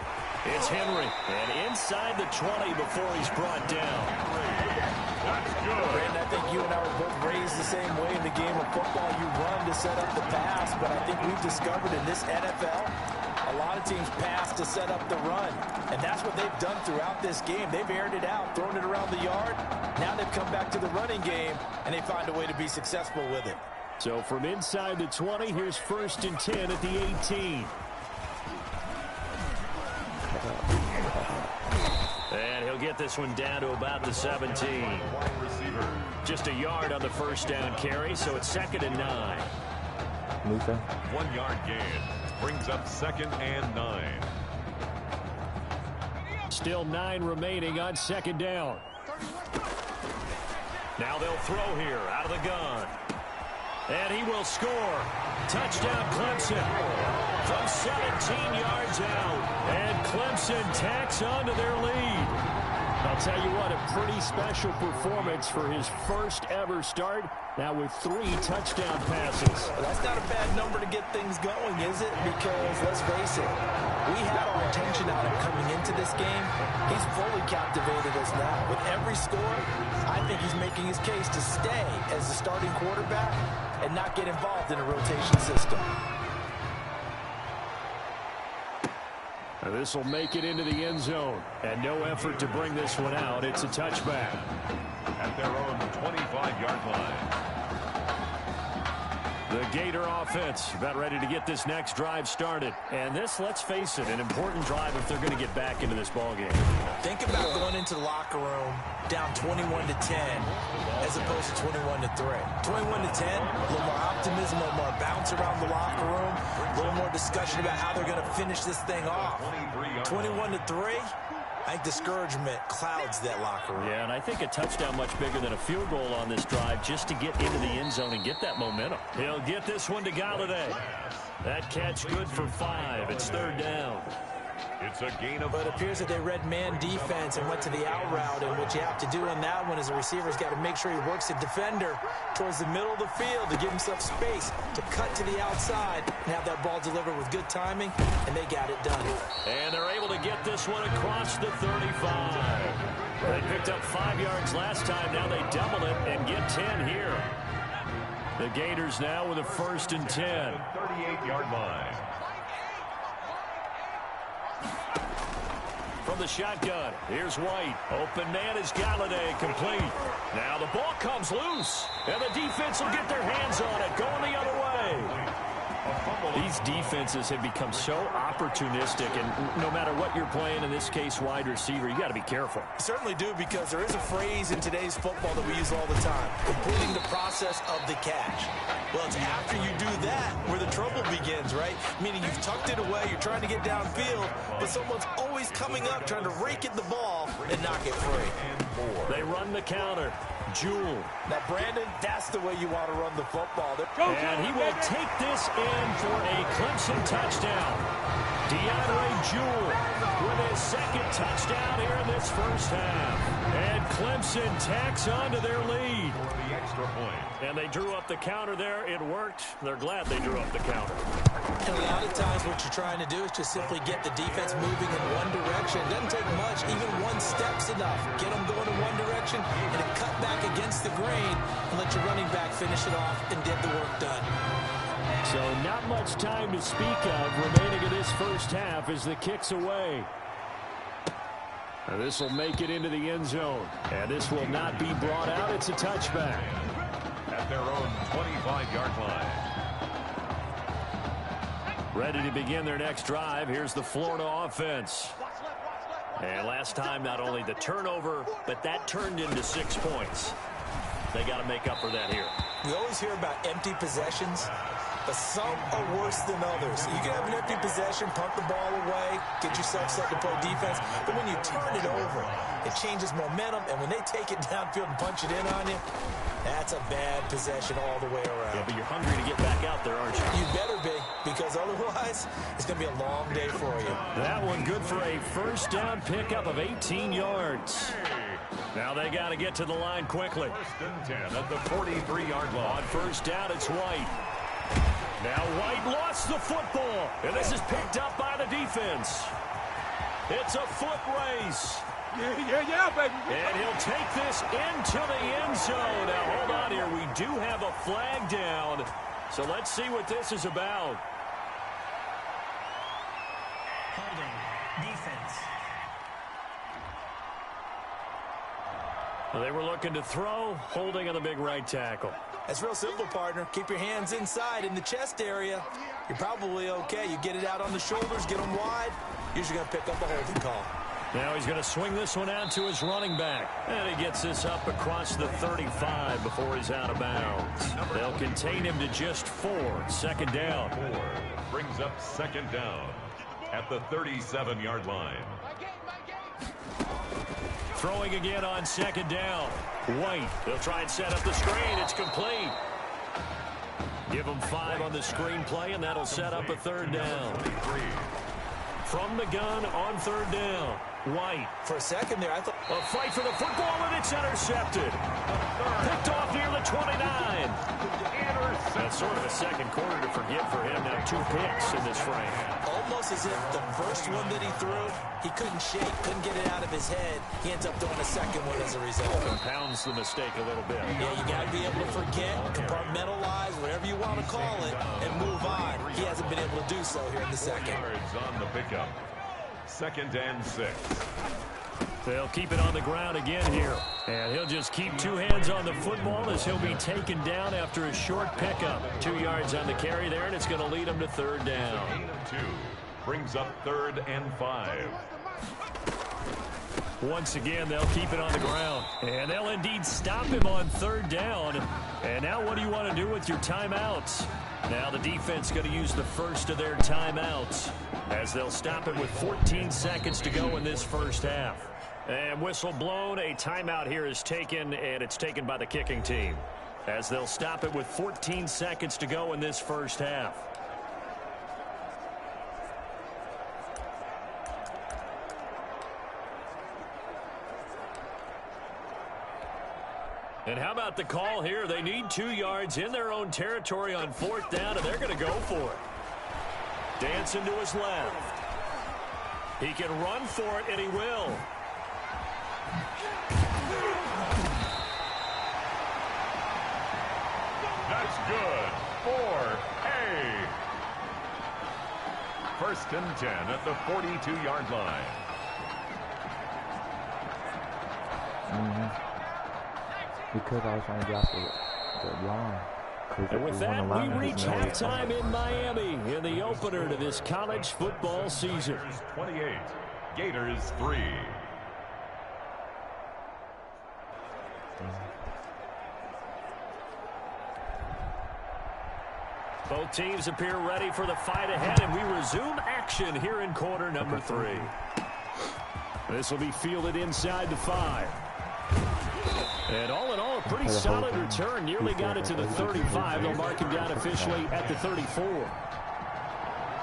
It's Henry. And inside the 20 before he's brought down. That's good. Brandon, I think you and I were both raised the same way in the game of football. You run to set up the pass, but I think we've discovered in this NFL, a lot of teams pass to set up the run. And that's what they've done throughout this game. They've aired it out, thrown it around the yard. Now they've come back to the running game, and they find a way to be successful with it. So from inside the 20, here's 1st and 10 at the 18. And he'll He'll get this one down to about the 17. Just a yard on the first down carry, so it's 2nd and 9. 1 yard gain brings up 2nd and 9. Still 9 remaining on 2nd down. Now they'll throw here out of the gun. And he will score. Touchdown Clemson from 17 yards out. And Clemson tacks on to their lead. I'll tell you what, a pretty special performance for his first ever start. Now with 3 touchdown passes. Well, that's not a bad number to get things going, is it? Because, let's face it, we had our attention on him coming into this game. He's fully captivated us now. With every score, I think he's making his case to stay as the starting quarterback and not get involved in a rotation system. This will make it into the end zone. And no effort to bring this one out. It's a touchback. At their own 25-yard line. The Gator offense about ready to get this next drive started. And this, let's face it, an important drive if they're going to get back into this ballgame. Think about going into the locker room down 21-10 as opposed to 21-3. 21-10, a little more optimism, a little more bounce around the locker room, a little more discussion about how they're going to finish this thing off. 21-3, I think discouragement clouds that locker room. Yeah, and I think a touchdown much bigger than a field goal on this drive just to get into the end zone and get that momentum. He'll get this one to Galladay. That catch good for 5. It's 3rd down. It's a gain of... But it appears that they read man defense and went to the out route, and what you have to do on that one is the receiver's got to make sure he works the defender towards the middle of the field to give himself space to cut to the outside and have that ball delivered with good timing, and they got it done. And they're able to get this one across the 35. They picked up 5 yards last time. Now they double it and get 10 here. The Gators now with a 1st and 10. 38-yard line. From the shotgun, here's White. Open man is Galladay, complete. Now the ball comes loose, and the defense will get their hands on it, going the other way. These defenses have become so opportunistic, and no matter what you're playing, in this case wide receiver, you got to be careful. You certainly do, because there is a phrase in today's football that we use all the time, completing the process of the catch. Well, it's after you do that where the trouble begins, right? Meaning you've tucked it away, you're trying to get downfield, but someone's always coming up trying to rake at the ball and knock it free. They run the counter. Jewell. Now, Brandon, that's the way you want to run the football. And he will take this in for a Clemson touchdown. DeAndre Jewell with his 2nd touchdown here in this first half. And Clemson tacks on to their lead. For the extra point. And they drew up the counter there. It worked. They're glad they drew up the counter. And a lot of times what you're trying to do is just simply get the defense moving in one direction. It doesn't take much. Even one step's enough. Get them going in one direction and then cut back against the grain and let your running back finish it off and get the work done. So not much time to speak of remaining in this first half as the kick's away. And this will make it into the end zone. And this will not be brought out. It's a touchback. At their own 25-yard line. Ready to begin their next drive. Here's the Florida offense. And last time, not only the turnover, but that turned into 6 points. They got to make up for that here. We always hear about empty possessions, but some are worse than others. You can have an empty possession, punt the ball away, get yourself set to play defense, but when you turn it over, it changes momentum, and when they take it downfield and punch it in on you, that's a bad possession all the way around. Yeah, but you're hungry to get back out there, aren't you? You better be, because otherwise, it's going to be a long day for you. That one good for a first down pickup of 18 yards. Now they got to get to the line quickly. 1st and 10 at the 43-yard line. On first down, it's White. Now White lost the football, and this is picked up by the defense. It's a foot race. Yeah, baby. And he'll take this into the end zone. Now, hold on here. We do have a flag down. So let's see what this is about. Holding. Defense. Well, they were looking to throw, holding on the big right tackle. That's real simple, partner. Keep your hands inside in the chest area. You're probably okay. You get it out on the shoulders, get them wide. Usually going to pick up a holding call. Now he's going to swing this one out to his running back. And he gets this up across the 35 before he's out of bounds. They'll contain him to just 4. Second down. 4 brings up second down at the 37-yard line. Throwing again on second down. White. They'll try and set up the screen. It's complete. Give him 5 on the screenplay, and that'll set up a third down. From the gun on third down. White. For a second there, I thought... A fight for the football, and it's intercepted. Picked off near the 29. That's sort of a second quarter to forget for him. Now 2 picks in this frame. Almost as if the first one that he threw, he couldn't shake, couldn't get it out of his head. He ends up throwing a second one as a result. Compounds the mistake a little bit. Yeah, you got to be able to forget, compartmentalize, whatever you want to call it, and move on. He hasn't been able to do so here in the second. Yards on the pickup. 2nd and 6. They'll keep it on the ground again here. And he'll just keep 2 hands on the football as he'll be taken down after a short pickup. 2 yards on the carry there, and it's going to lead him to third down. Gain of 2 brings up 3rd and 5. Once again, they'll keep it on the ground. And they'll indeed stop him on third down. And now what do you want to do with your timeouts? Now the defense going to use the first of their timeouts as they'll stop it with 14 seconds to go in this first half. And whistle blown, a timeout here is taken, and it's taken by the kicking team as they'll stop it with 14 seconds to go in this first half. And how about the call here? They need 2 yards in their own territory on 4th down, and they're going to go for it. Dancing to his left. He can run for it, and he will. That's good for A. 1st and 10 at the 42-yard line. Because I was trying to get off the line. And with that, we reach halftime in Miami in the opener to this college football season. 28, Gators 3. Both teams appear ready for the fight ahead, and we resume action here in quarter number 3. This will be fielded inside the 5. And all in all, a pretty solid return. Nearly got it to the 35. They'll mark him down officially at the 34.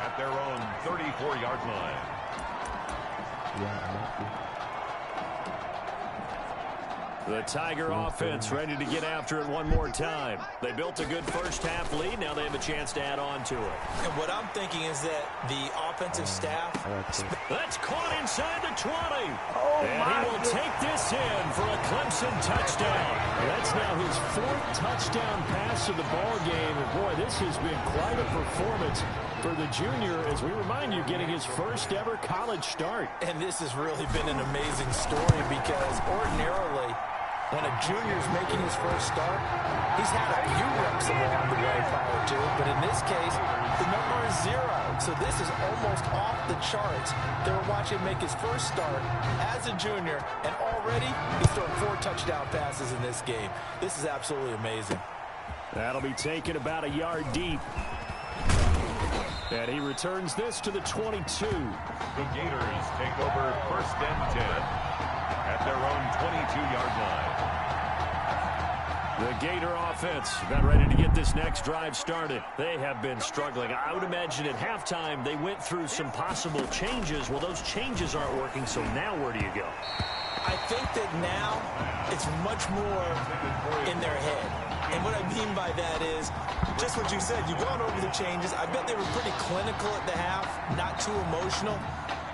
At their own 34-yard line. The Tiger offense ready to get after it one more time. They built a good first half lead. Now they have a chance to add on to it. And what I'm thinking is that the offensive staff... That's caught inside the 20. And he will take this in for a Clemson touchdown. That's now his 4th touchdown pass of the ball game. And boy, this has been quite a performance for the junior, as we remind you, getting his first ever college start. And this has really been an amazing story because ordinarily, when a junior's making his first start, he's had a few reps along the way prior to it, but in this case, the number is 0. So this is almost off the charts. They were watching him make his first start as a junior, and already he's thrown 4 touchdown passes in this game. This is absolutely amazing. That'll be taken about a yard deep. And he returns this to the 22. The Gators take over 1st and 10 at their own 22-yard line. The Gator offense about ready to get this next drive started. They have been struggling. I would imagine at halftime they went through some possible changes. Well, those changes aren't working, so now where do you go? I think that now it's much more in their head. And what I mean by that is just what you said. You've gone over the changes. I bet they were pretty clinical at the half, not too emotional.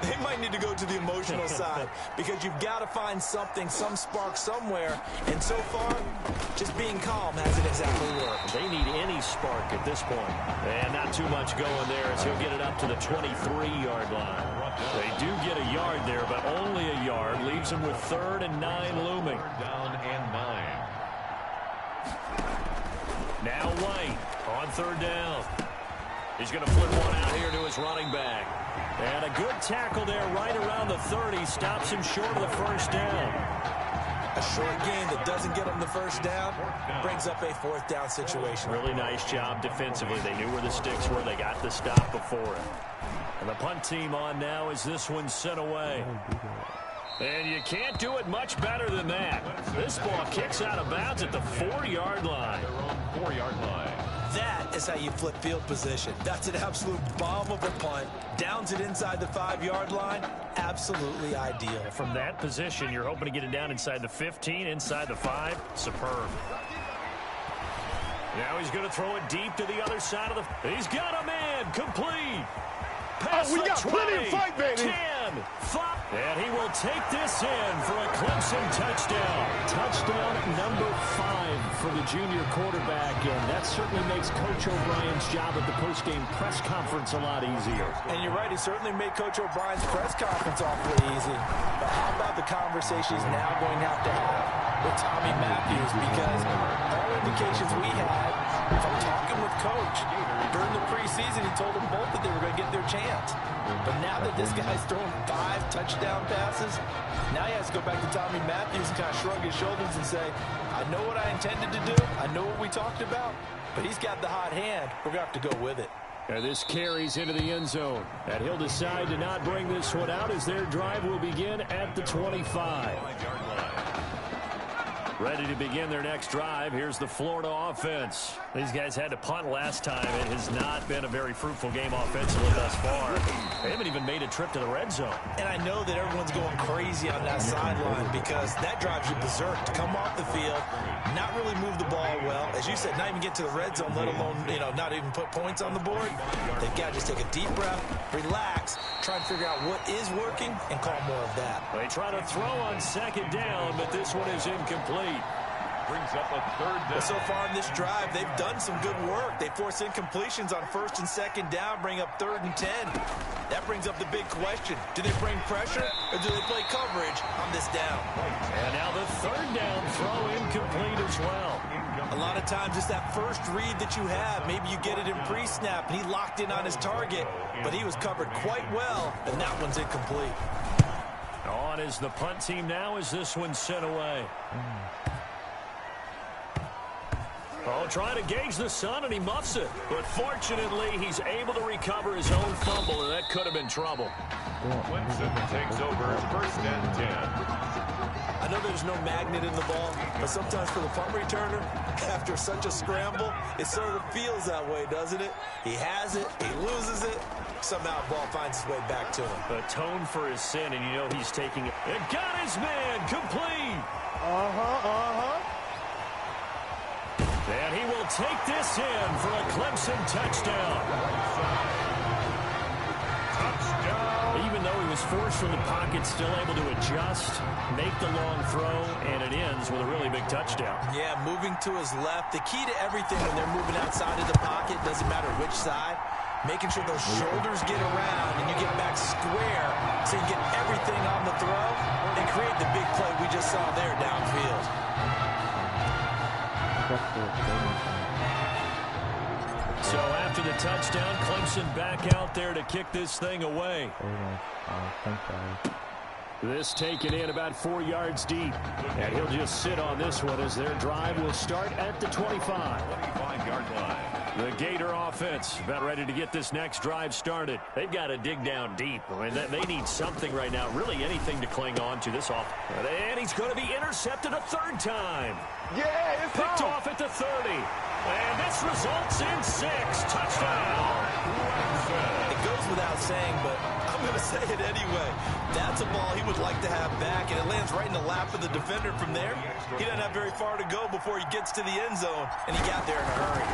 They might need to go to the emotional side because you've got to find something, some spark somewhere. And so far, just being calm hasn't exactly worked. They need any spark at this point. And not too much going there as he'll get it up to the 23-yard line. They do get a yard there, but only a yard. Leaves him with 3rd and 9 looming. Down and 9. Now White on 3rd down. He's going to flip one out here to his running back. And a good tackle there right around the 30. Stops him short of the first down. A short gain that doesn't get him the first down brings up a fourth down situation. Really nice job defensively. They knew where the sticks were. They got the stop before it. And the punt team on now as this one's sent away. And you can't do it much better than that. This ball kicks out of bounds at the 4-yard line. 4-yard line. That is how you flip field position. That's an absolute bomb of a punt. Downs it inside the 5-yard line. Absolutely ideal. From that position, you're hoping to get it down inside the 15, inside the 5. Superb. Now he's going to throw it deep to the other side of the... He's got a man. Complete. Pass we got 20, plenty of fight, baby. 10, 5. And he will take this in for a Clemson touchdown. Touchdown number 5 for the junior quarterback. And that certainly makes Coach O'Brien's job at the postgame press conference a lot easier. And you're right, he certainly made Coach O'Brien's press conference awfully easy. But how about the conversation he's now going to have with Tommy Matthews? Because all indications we had from talking with Coach during the preseason, he told them both that they were going to get their chance. But now that this guy's throwing 5 touchdown passes, now he has to go back to Tommy Matthews and kind of shrug his shoulders and say, I know what I intended to do. I know what we talked about. But he's got the hot hand. We're going to have to go with it. And this carries into the end zone. And he'll decide to not bring this one out as their drive will begin at the 25. Ready to begin their next drive. Here's the Florida offense. These guys had to punt last time. It has not been a very fruitful game offensively thus far. They haven't even made a trip to the red zone. And I know that everyone's going crazy on that sideline because that drives you berserk to come off the field, not really move the ball well. As you said, not even get to the red zone, let alone, not even put points on the board. They've got to just take a deep breath, relax, try and figure out what is working, and call more of that. They try to throw on second down, but this one is incomplete. Brings up a third down. Well, so far in this drive, they've done some good work. They force incompletions on first and second down, bring up 3rd and 10. That brings up the big question. Do they bring pressure or do they play coverage on this down? And now the 3rd down throw incomplete as well. A lot of times it's that first read that you have. Maybe you get it in pre-snap, and he locked in on his target, but he was covered quite well, and that one's incomplete. On is the punt team now as this one's sent away. Oh, trying to gauge the sun, and he muffs it. But fortunately, he's able to recover his own fumble, and that could have been trouble. Clemson takes over 1st and 10. I know there's no magnet in the ball, but sometimes for the punt returner, after such a scramble, it sort of feels that way, doesn't it? He has it, he loses it, somehow the ball finds its way back to him. Atone for his sin, and you know he's taking it. It got his man, complete. And he will take this in for a Clemson touchdown. Touchdown. Even though he was forced from the pocket, still able to adjust, make the long throw, and it ends with a really big touchdown. Yeah, moving to his left. The key to everything when they're moving outside of the pocket, doesn't matter which side, making sure those shoulders get around and you get back square so you get everything on the throw and create the big play we just saw there downfield. So after the touchdown, Clemson back out there to kick this thing away. This taken in about 4 yards deep. And he'll just sit on this one as their drive will start at the 25. 25-yard line. The Gator offense about ready to get this next drive started. They've got to dig down deep. I mean, they need something right now, really anything to cling on to this offense. And he's going to be intercepted a 3rd time. Yeah, it's picked off at the 30. And this results in 6. Touchdown. It goes without saying, but I'm going to say it anyway. That's a ball he would like to have back, and it lands right in the lap of the defender from there. He doesn't have very far to go before he gets to the end zone, and he got there in a hurry.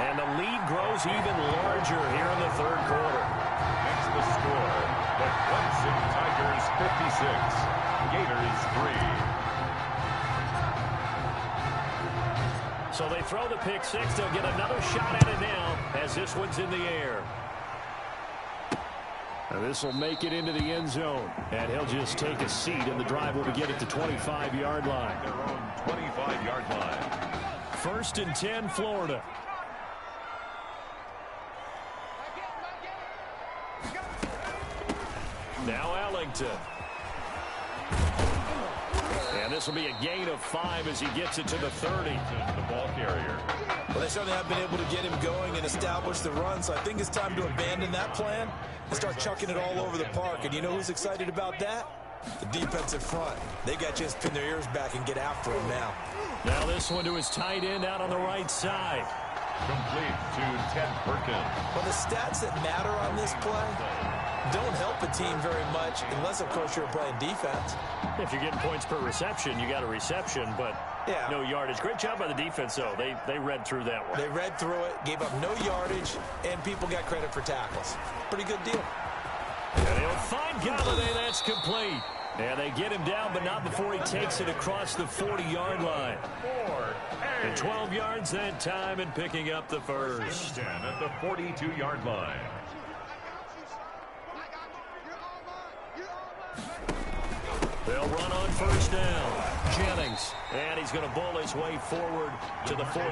And the lead grows even larger here in the 3rd quarter. That's the score. The Clemson Tigers 56. Gators 3. So they throw the pick 6. They'll get another shot at it now as this one's in the air. This will make it into the end zone. And he'll just take a seat, and the drive will begin at the 25-yard line. Their own 25-yard line. 1st and 10, Florida. Now Ellington. And this will be a gain of 5 as he gets it to the 30. The ball carrier. Well, they certainly have been able to get him going and establish the run, so I think it's time to abandon that plan and start chucking it all over the park. And you know who's excited about that? The defensive front. They got a chance to pin their ears back and get after him now. Now this one to his tight end out on the right side. Complete to Ted Perkins. Well, the stats that matter on this play don't help a team very much unless, of course, you're playing defense. If you're getting points per reception, you got a reception, but no yardage. Great job by the defense, though. They read through that one. They read through it, gave up no yardage, and people got credit for tackles. Pretty good deal. And he'll find Galladay. That's complete. And they get him down, but not before he takes it across the 40-yard line. And 12 yards that time and picking up the first. 10 at the 42-yard line. They'll run on first down. Jennings. And he's going to bowl his way forward to the 48.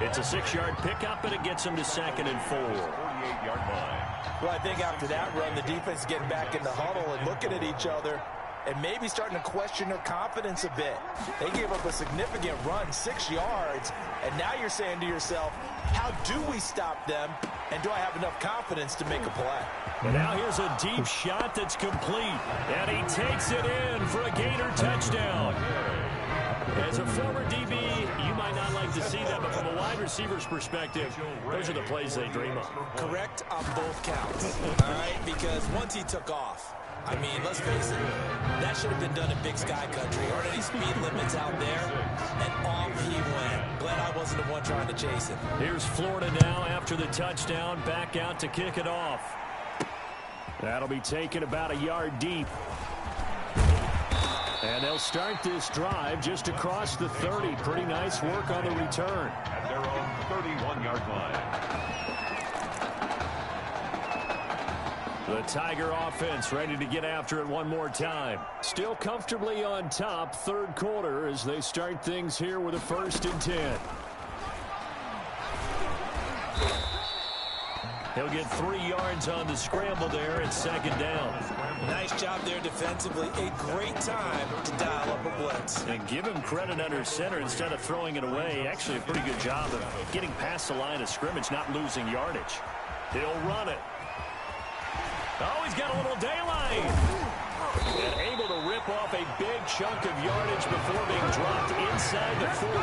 It's a 6-yard pickup, and it gets him to 2nd and 4. 48-yard line. Well, I think after that run, the defense is getting back in the huddle and looking at each other and maybe starting to question their confidence a bit. They gave up a significant run, 6 yards, and now you're saying to yourself, how do we stop them, and do I have enough confidence to make a play? And now here's a deep shot that's complete, and he takes it in for a Gator touchdown. As a former DB, you might not like to see that, but from a wide receiver's perspective, those are the plays they dream of. Correct on both counts, all right? Because once he took off, I mean, let's face it, that should have been done in Big Sky Country. Aren't any speed limits out there? And off he went. Glad I wasn't the one trying to chase him. Here's Florida now after the touchdown, back out to kick it off. That'll be taken about a yard deep. And they'll start this drive just across the 30. Pretty nice work on the return. At their own 31-yard line. The Tiger offense ready to get after it one more time. Still comfortably on top, third quarter, as they start things here with a 1st and 10. He'll get 3 yards on the scramble there at 2nd down. Nice job there defensively. A great time to dial up a blitz. And give him credit under center instead of throwing it away. Actually a pretty good job of getting past the line of scrimmage, not losing yardage. He'll run it. Oh, he's got a little daylight. And able to rip off a big chunk of yardage before being dropped inside the 40.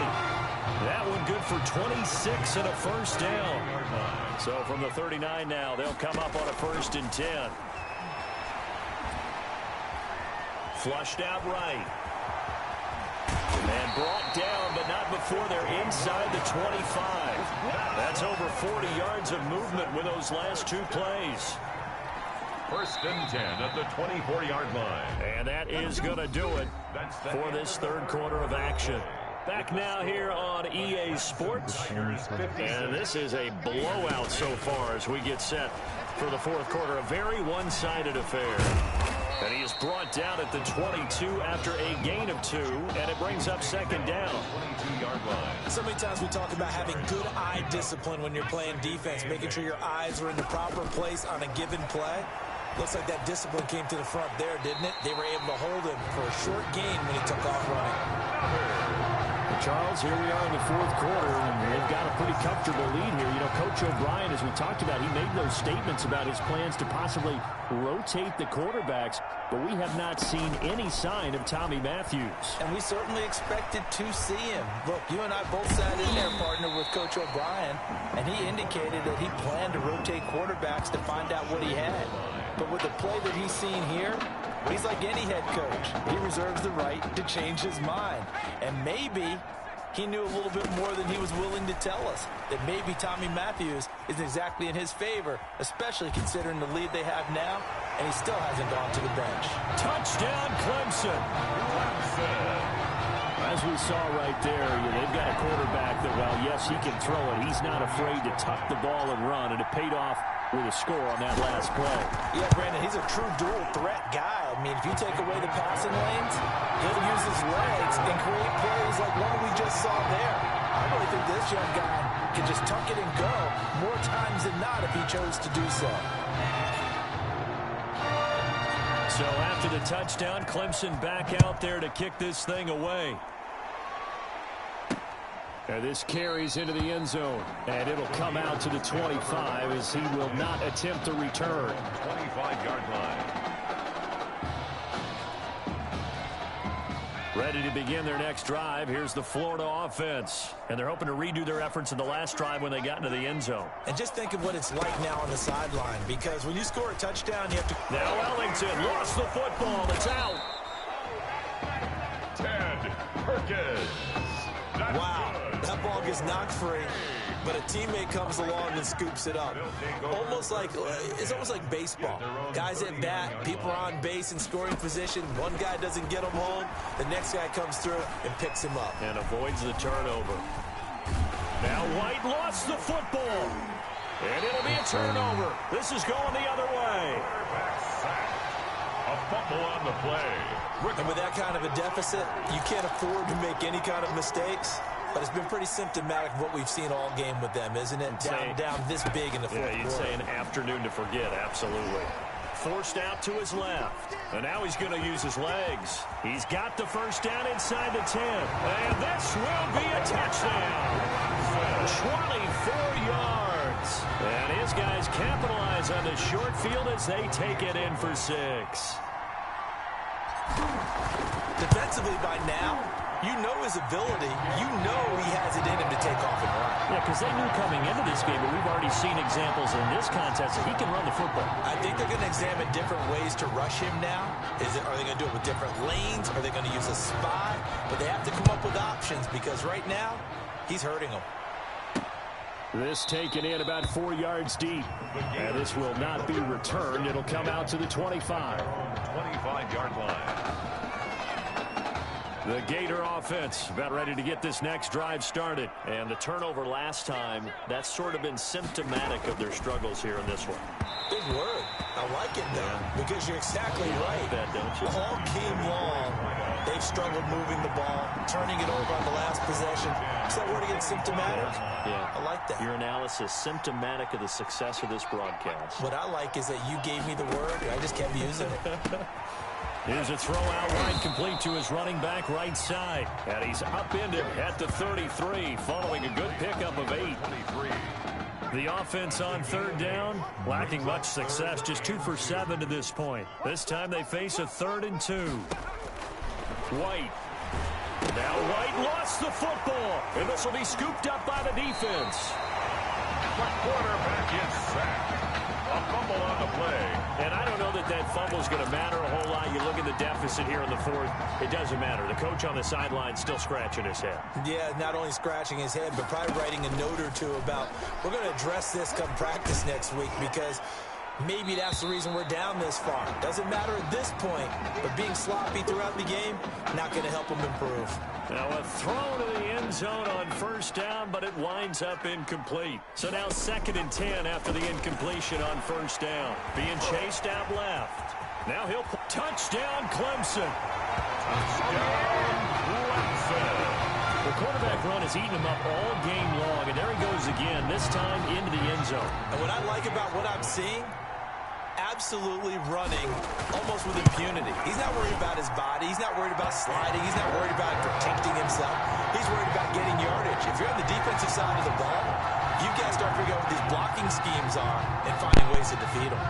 That one good for 26 and a 1st down. So from the 39 now, they'll come up on a 1st and 10. Flushed out right. And brought down, but not before they're inside the 25. That's over 40 yards of movement with those last 2 plays. 1st and 10 at the 24-yard line. And that is going to do it for this third quarter of action. Back now here on EA Sports. And this is a blowout so far as we get set for the 4th quarter. A very one-sided affair. And he is brought down at the 22 after a gain of 2. And it brings up 2nd down. 22-yard line. So many times we talk about having good eye discipline when you're playing defense, making sure your eyes are in the proper place on a given play. Looks like that discipline came to the front there, didn't it? They were able to hold him for a short gain when he took off running. Charles, here we are in the 4th quarter, and they've got a pretty comfortable lead here. You know, Coach O'Brien, as we talked about, he made those statements about his plans to possibly rotate the quarterbacks, but we have not seen any sign of Tommy Matthews. And we certainly expected to see him. Look, you and I both sat in there, partner, with Coach O'Brien, and he indicated that he planned to rotate quarterbacks to find out what he had. But with the play that he's seen here, he's like any head coach. He reserves the right to change his mind. And maybe he knew a little bit more than he was willing to tell us. That maybe Tommy Matthews isn't exactly in his favor, especially considering the lead they have now, and he still hasn't gone to the bench. Touchdown, Clemson. As we saw right there, they've got a quarterback that, while, yes, he can throw it, he's not afraid to tuck the ball and run, and it paid off with a score on that last play. Yeah, Brandon, he's a true dual threat guy. I mean, if you take away the passing lanes, he'll use his legs and create plays like one we just saw there. I really think this young guy can just tuck it and go more times than not if he chose to do so. So after the touchdown, Clemson back out there to kick this thing away. And this carries into the end zone. And it'll come out to the 25 as he will not attempt to return. 25-yard line. Ready to begin their next drive. Here's the Florida offense. And they're hoping to redo their efforts in the last drive when they got into the end zone. And just think of what it's like now on the sideline, because when you score a touchdown, you have to... Now Ellington lost the football. It's out. Ted Perkins. That's wow, good. that ball gets knocked free, but a teammate comes along and scoops it up. It's almost like baseball. Guys at bat, people are on base in scoring position. One guy doesn't get him home, the next guy comes through and picks him up. And avoids the turnover. Now White lost the football. And it'll be a turnover. This is going the other way. A fumble on the play. And with that kind of a deficit, you can't afford to make any kind of mistakes. But it's been pretty symptomatic of what we've seen all game with them, isn't it? Down this big in the fourth quarter. You'd say an afternoon to forget, absolutely. Forced out to his left. And now he's going to use his legs. He's got the first down inside the 10. And this will be a touchdown. 24 yards. And his guys capitalize on the short field as they take it in for 6. Defensively by now, you know his ability. You know he has it in him to take off and run. Yeah, because they knew coming into this game, but we've already seen examples in this contest that he can run the football. I think they're going to examine different ways to rush him now. Are they going to do it with different lanes? Are they going to use a spy? But they have to come up with options because right now, he's hurting them. This taken in about 4 yards deep. And this will not be returned. It'll come out to the 25. 25-yard line. The Gator offense about ready to get this next drive started. And the turnover last time, that's sort of been symptomatic of their struggles here in this one. Big word. I like it, though, because you're exactly right. That, don't you? All game long, they've struggled moving the ball, turning it over on the last possession. Is that word again, symptomatic? Yeah. I like that. Your analysis, symptomatic of the success of this broadcast. What I like is that you gave me the word, and I just kept using it. Here's a throw out wide, complete to his running back right side. And he's upended at the 33, following a good pickup of 8. 23. The offense on third down, lacking much success, just 2 for 7 to this point. This time they face a 3rd and 2. White. Now White lost the football, and this will be scooped up by the defense. The quarterback is sacked. A fumble on the play. And I don't know that that fumble is going to matter a whole lot. You look at the deficit here in the 4th, it doesn't matter. The coach on the sideline still scratching his head. Yeah, not only scratching his head, but probably writing a note or two about, we're going to address this come practice next week because maybe that's the reason we're down this far. Doesn't matter at this point, but being sloppy throughout the game, not going to help him improve. Now a throw to the end zone on first down, but it winds up incomplete. So now 2nd and 10 after the incompletion on first down. Being chased out left. Now he'll touchdown Clemson. Touchdown Clemson. The quarterback run has eaten him up all game long, and there he goes again, this time into the end zone. And what I like about what I'm seeing, absolutely running almost with impunity. He's not worried about his body. He's not worried about sliding. He's not worried about protecting himself. He's worried about getting yardage. If you're on the defensive side of the ball, you guys start figuring out what these blocking schemes are and finding ways to defeat them.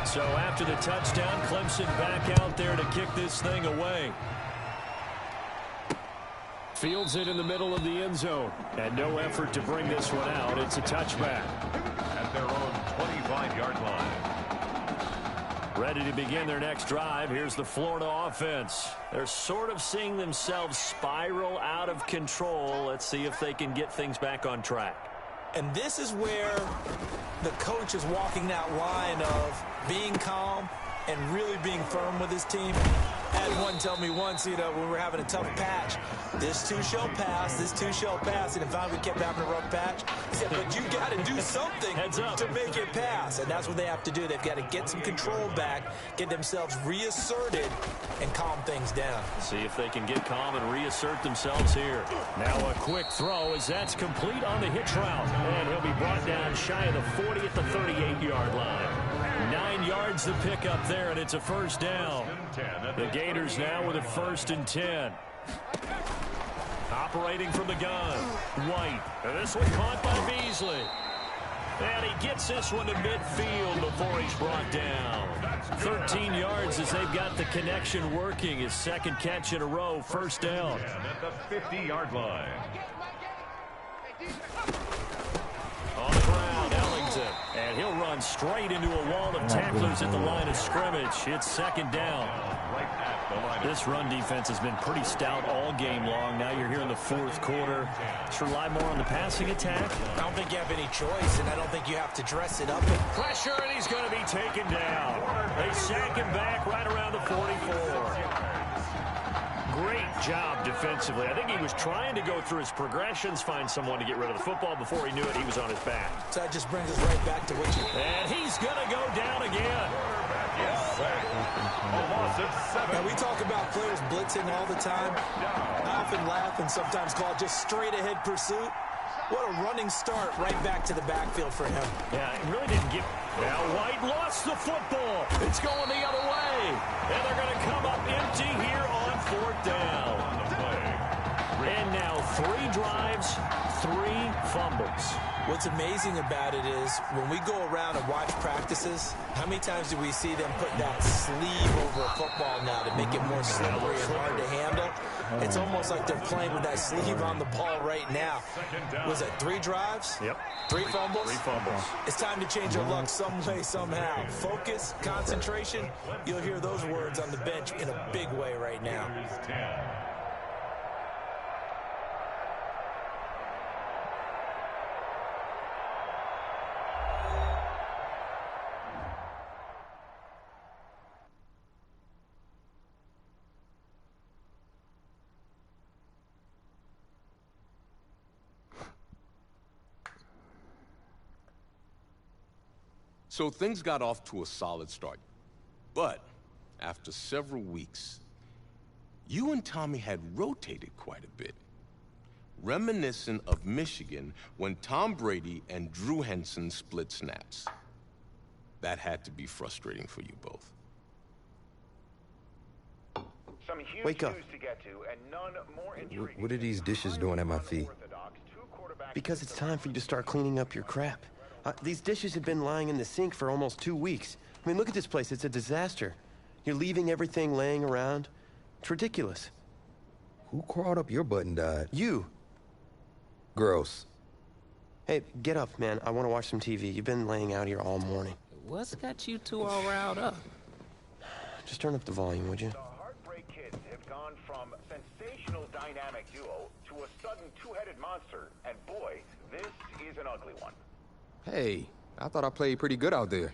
So after the touchdown, Clemson back out there to kick this thing away. Fields it in the middle of the end zone. And no effort to bring this one out. It's a touchback. At their own 25-yard line. Ready to begin their next drive. Here's the Florida offense. They're sort of seeing themselves spiral out of control. Let's see if they can get things back on track. And this is where the coach is walking that line of being calm and really being firm with his team. I had one tell me once, when we were having a tough patch, this too shall pass, this too shall pass. And if we kept having a rough patch, he said, but you got to do something to make it pass. And that's what they have to do. They've got to get some control back, get themselves reasserted, and calm things down. See if they can get calm and reassert themselves here. Now a quick throw as that's complete on the hitch route. And he'll be brought down shy of the 40 at the 38-yard line. 9 yards to pick up there, and it's a first down. The Gators now with a 1st and 10. Operating from the gun, White. And this one caught by Beasley. And he gets this one to midfield before he's brought down. 13 yards as they've got the connection working. His 2nd catch in a row, 1st down. At the 50-yard line. On the ground, Ellington. And he'll run straight into a wall of tacklers at the line of scrimmage. It's 2nd down. This run defense has been pretty stout all game long. Now you're here in the 4th quarter. Let's rely more on the passing attack. I don't think you have any choice, and I don't think you have to dress it up. Pressure, and he's going to be taken down. They sack him back right around the 44. Great job defensively. I think he was trying to go through his progressions, find someone to get id of the football. Before he knew it, he was on his back. So that just brings us right back to what you... And he's going to go down again. Now, we talk about players blitzing all the time. I often laugh and sometimes call it just straight-ahead pursuit. What a running start right back to the backfield for him. Yeah, it really didn't get... Now White lost the football. It's going the other way. And they're going to come up empty here on 4th down. And now 3 drives, 3 fumbles. What's amazing about it is when we go around and watch practices, how many times do we see them put that sleeve over a football now to make it more slippery and hard to handle? It's almost like they're playing with that sleeve on the ball right now. Was it 3 drives? Yep. 3 fumbles? 3 fumbles. It's time to change your luck some way, somehow. Focus, concentration. You'll hear those words on the bench in a big way right now. So things got off to a solid start. But after several weeks, you and Tommy had rotated quite a bit. Reminiscent of Michigan when Tom Brady and Drew Henson split snaps. That had to be frustrating for you both. Some huge Wake up. news to get to, and none more intriguing. What are these dishes doing at my feet? Because it's time for you to start cleaning up your crap. These dishes have been lying in the sink for almost 2 weeks. I mean, look at this place. It's a disaster. You're leaving everything laying around. It's ridiculous. Who crawled up your butt and died? You. Gross. Hey, get up, man. I want to watch some TV. You've been laying out here all morning. What's got you two all riled up? Just turn up the volume, would you? The Heartbreak Kids have gone from sensational dynamic duo to a sudden two-headed monster. And boy, this is an ugly one. Hey, I thought I played pretty good out there.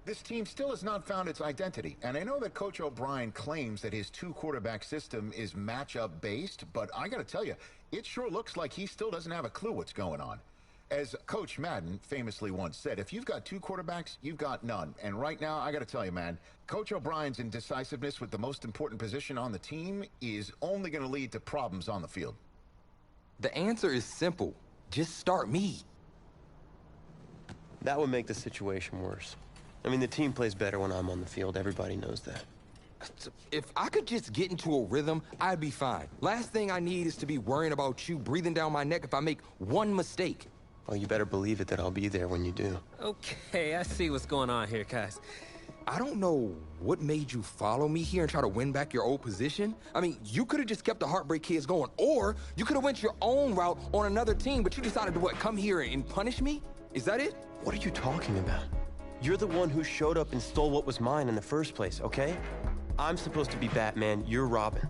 This team still has not found its identity, and I know that Coach O'Brien claims that his 2-quarterback system is matchup-based, but I gotta tell you, it sure looks like he still doesn't have a clue what's going on. As Coach Madden famously once said, if you've got 2 quarterbacks, you've got none. And right now, I gotta tell you, man, Coach O'Brien's indecisiveness with the most important position on the team is only gonna lead to problems on the field. The answer is simple. Just start me. That would make the situation worse. I mean, the team plays better when I'm on the field. Everybody knows that. If I could just get into a rhythm, I'd be fine. Last thing I need is to be worrying about you breathing down my neck if I make one mistake. Well, you better believe it that I'll be there when you do. Okay, I see what's going on here, guys. I don't know what made you follow me here and try to win back your old position. I mean, you could have just kept the Heartbreak Kids going, or you could have went your own route on another team, but you decided to what, come here and punish me? Is that it? What are you talking about? You're the one who showed up and stole what was mine in the first place, okay? I'm supposed to be Batman, you're Robin.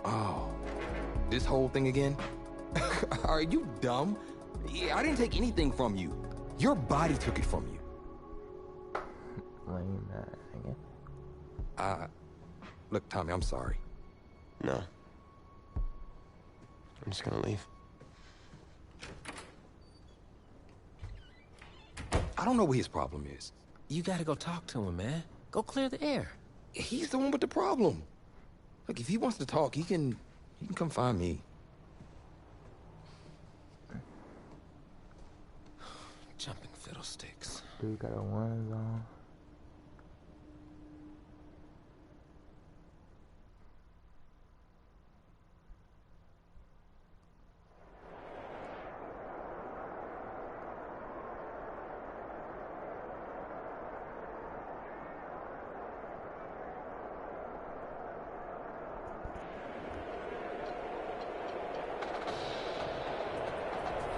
Oh, this whole thing again? Are you dumb? I didn't take anything from you. Your body took it from you. Look, Tommy, I'm sorry. No. I'm just gonna leave. I don't know what his problem is. You gotta go talk to him, man. Go clear the air. He's the one with the problem. Look, if he wants to talk, he can come find me. Jumping fiddlesticks. Dude got a ones on.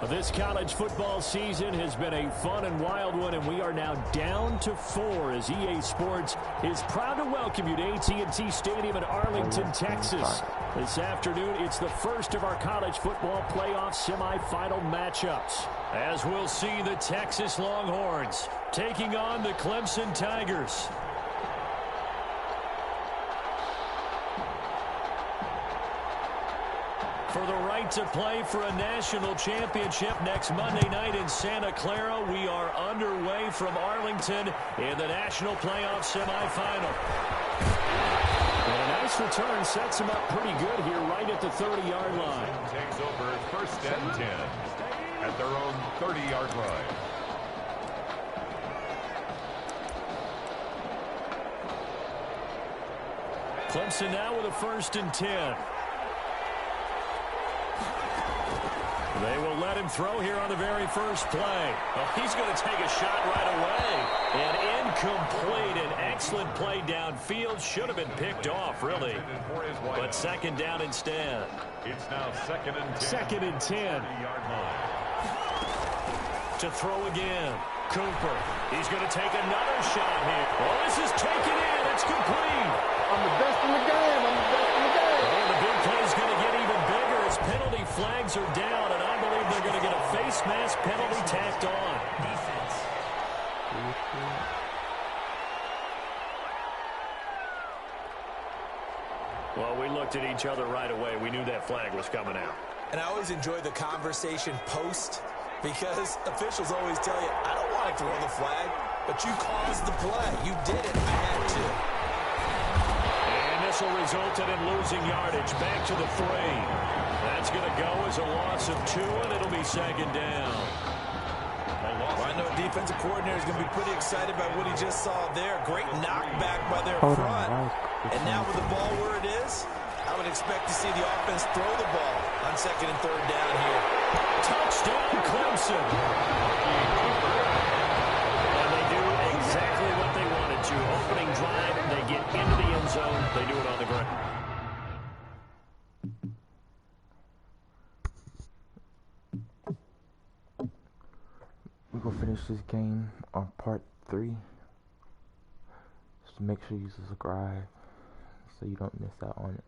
This college football season has been a fun and wild one, and we are now down to 4 as EA Sports is proud to welcome you to AT&T Stadium in Arlington, Texas. This afternoon, it's the first of our college football playoff semifinal matchups, as we'll see the Texas Longhorns taking on the Clemson Tigers. For the right to play for a national championship next Monday night in Santa Clara, we are underway from Arlington in the national playoff semifinal. And a nice return sets him up pretty good here right at the 30-yard line. Takes over first and 10 at their own 30-yard line. Clemson now with a first and 10. They will let him throw here on the very first play. Oh, he's going to take a shot right away. And incomplete. An excellent play downfield. Should have been picked off, really. But second down instead. It's now second and 10. Second and 10. To throw again. Cooper. He's going to take another shot here. Oh, this is taken in. It's complete. I'm the best in the game. I'm the best in the game. Oh, the big play is going to get even bigger as penalty flags are down, and I believe they're going to get a face mask penalty tacked on. Defense. Well, we looked at each other right away. We knew that flag was coming out. And I always enjoy the conversation post, because officials always tell you, I don't want to throw the flag, but you caused the play. You did it. I had to. And this will result in losing yardage. Back to the 3. That's going to go as a loss of 2, and it'll be second down. Well, I know defensive coordinator is going to be pretty excited by what he just saw there. Great knockback by their front. And now with the ball where it is, I would expect to see the offense throw the ball on second and third down here. Touchdown, Clemson. And they do exactly what they wanted to. Opening drive, they get into the end zone. They do it on the ground. We're going to finish this game on part 3. So make sure you subscribe so you don't miss out on it.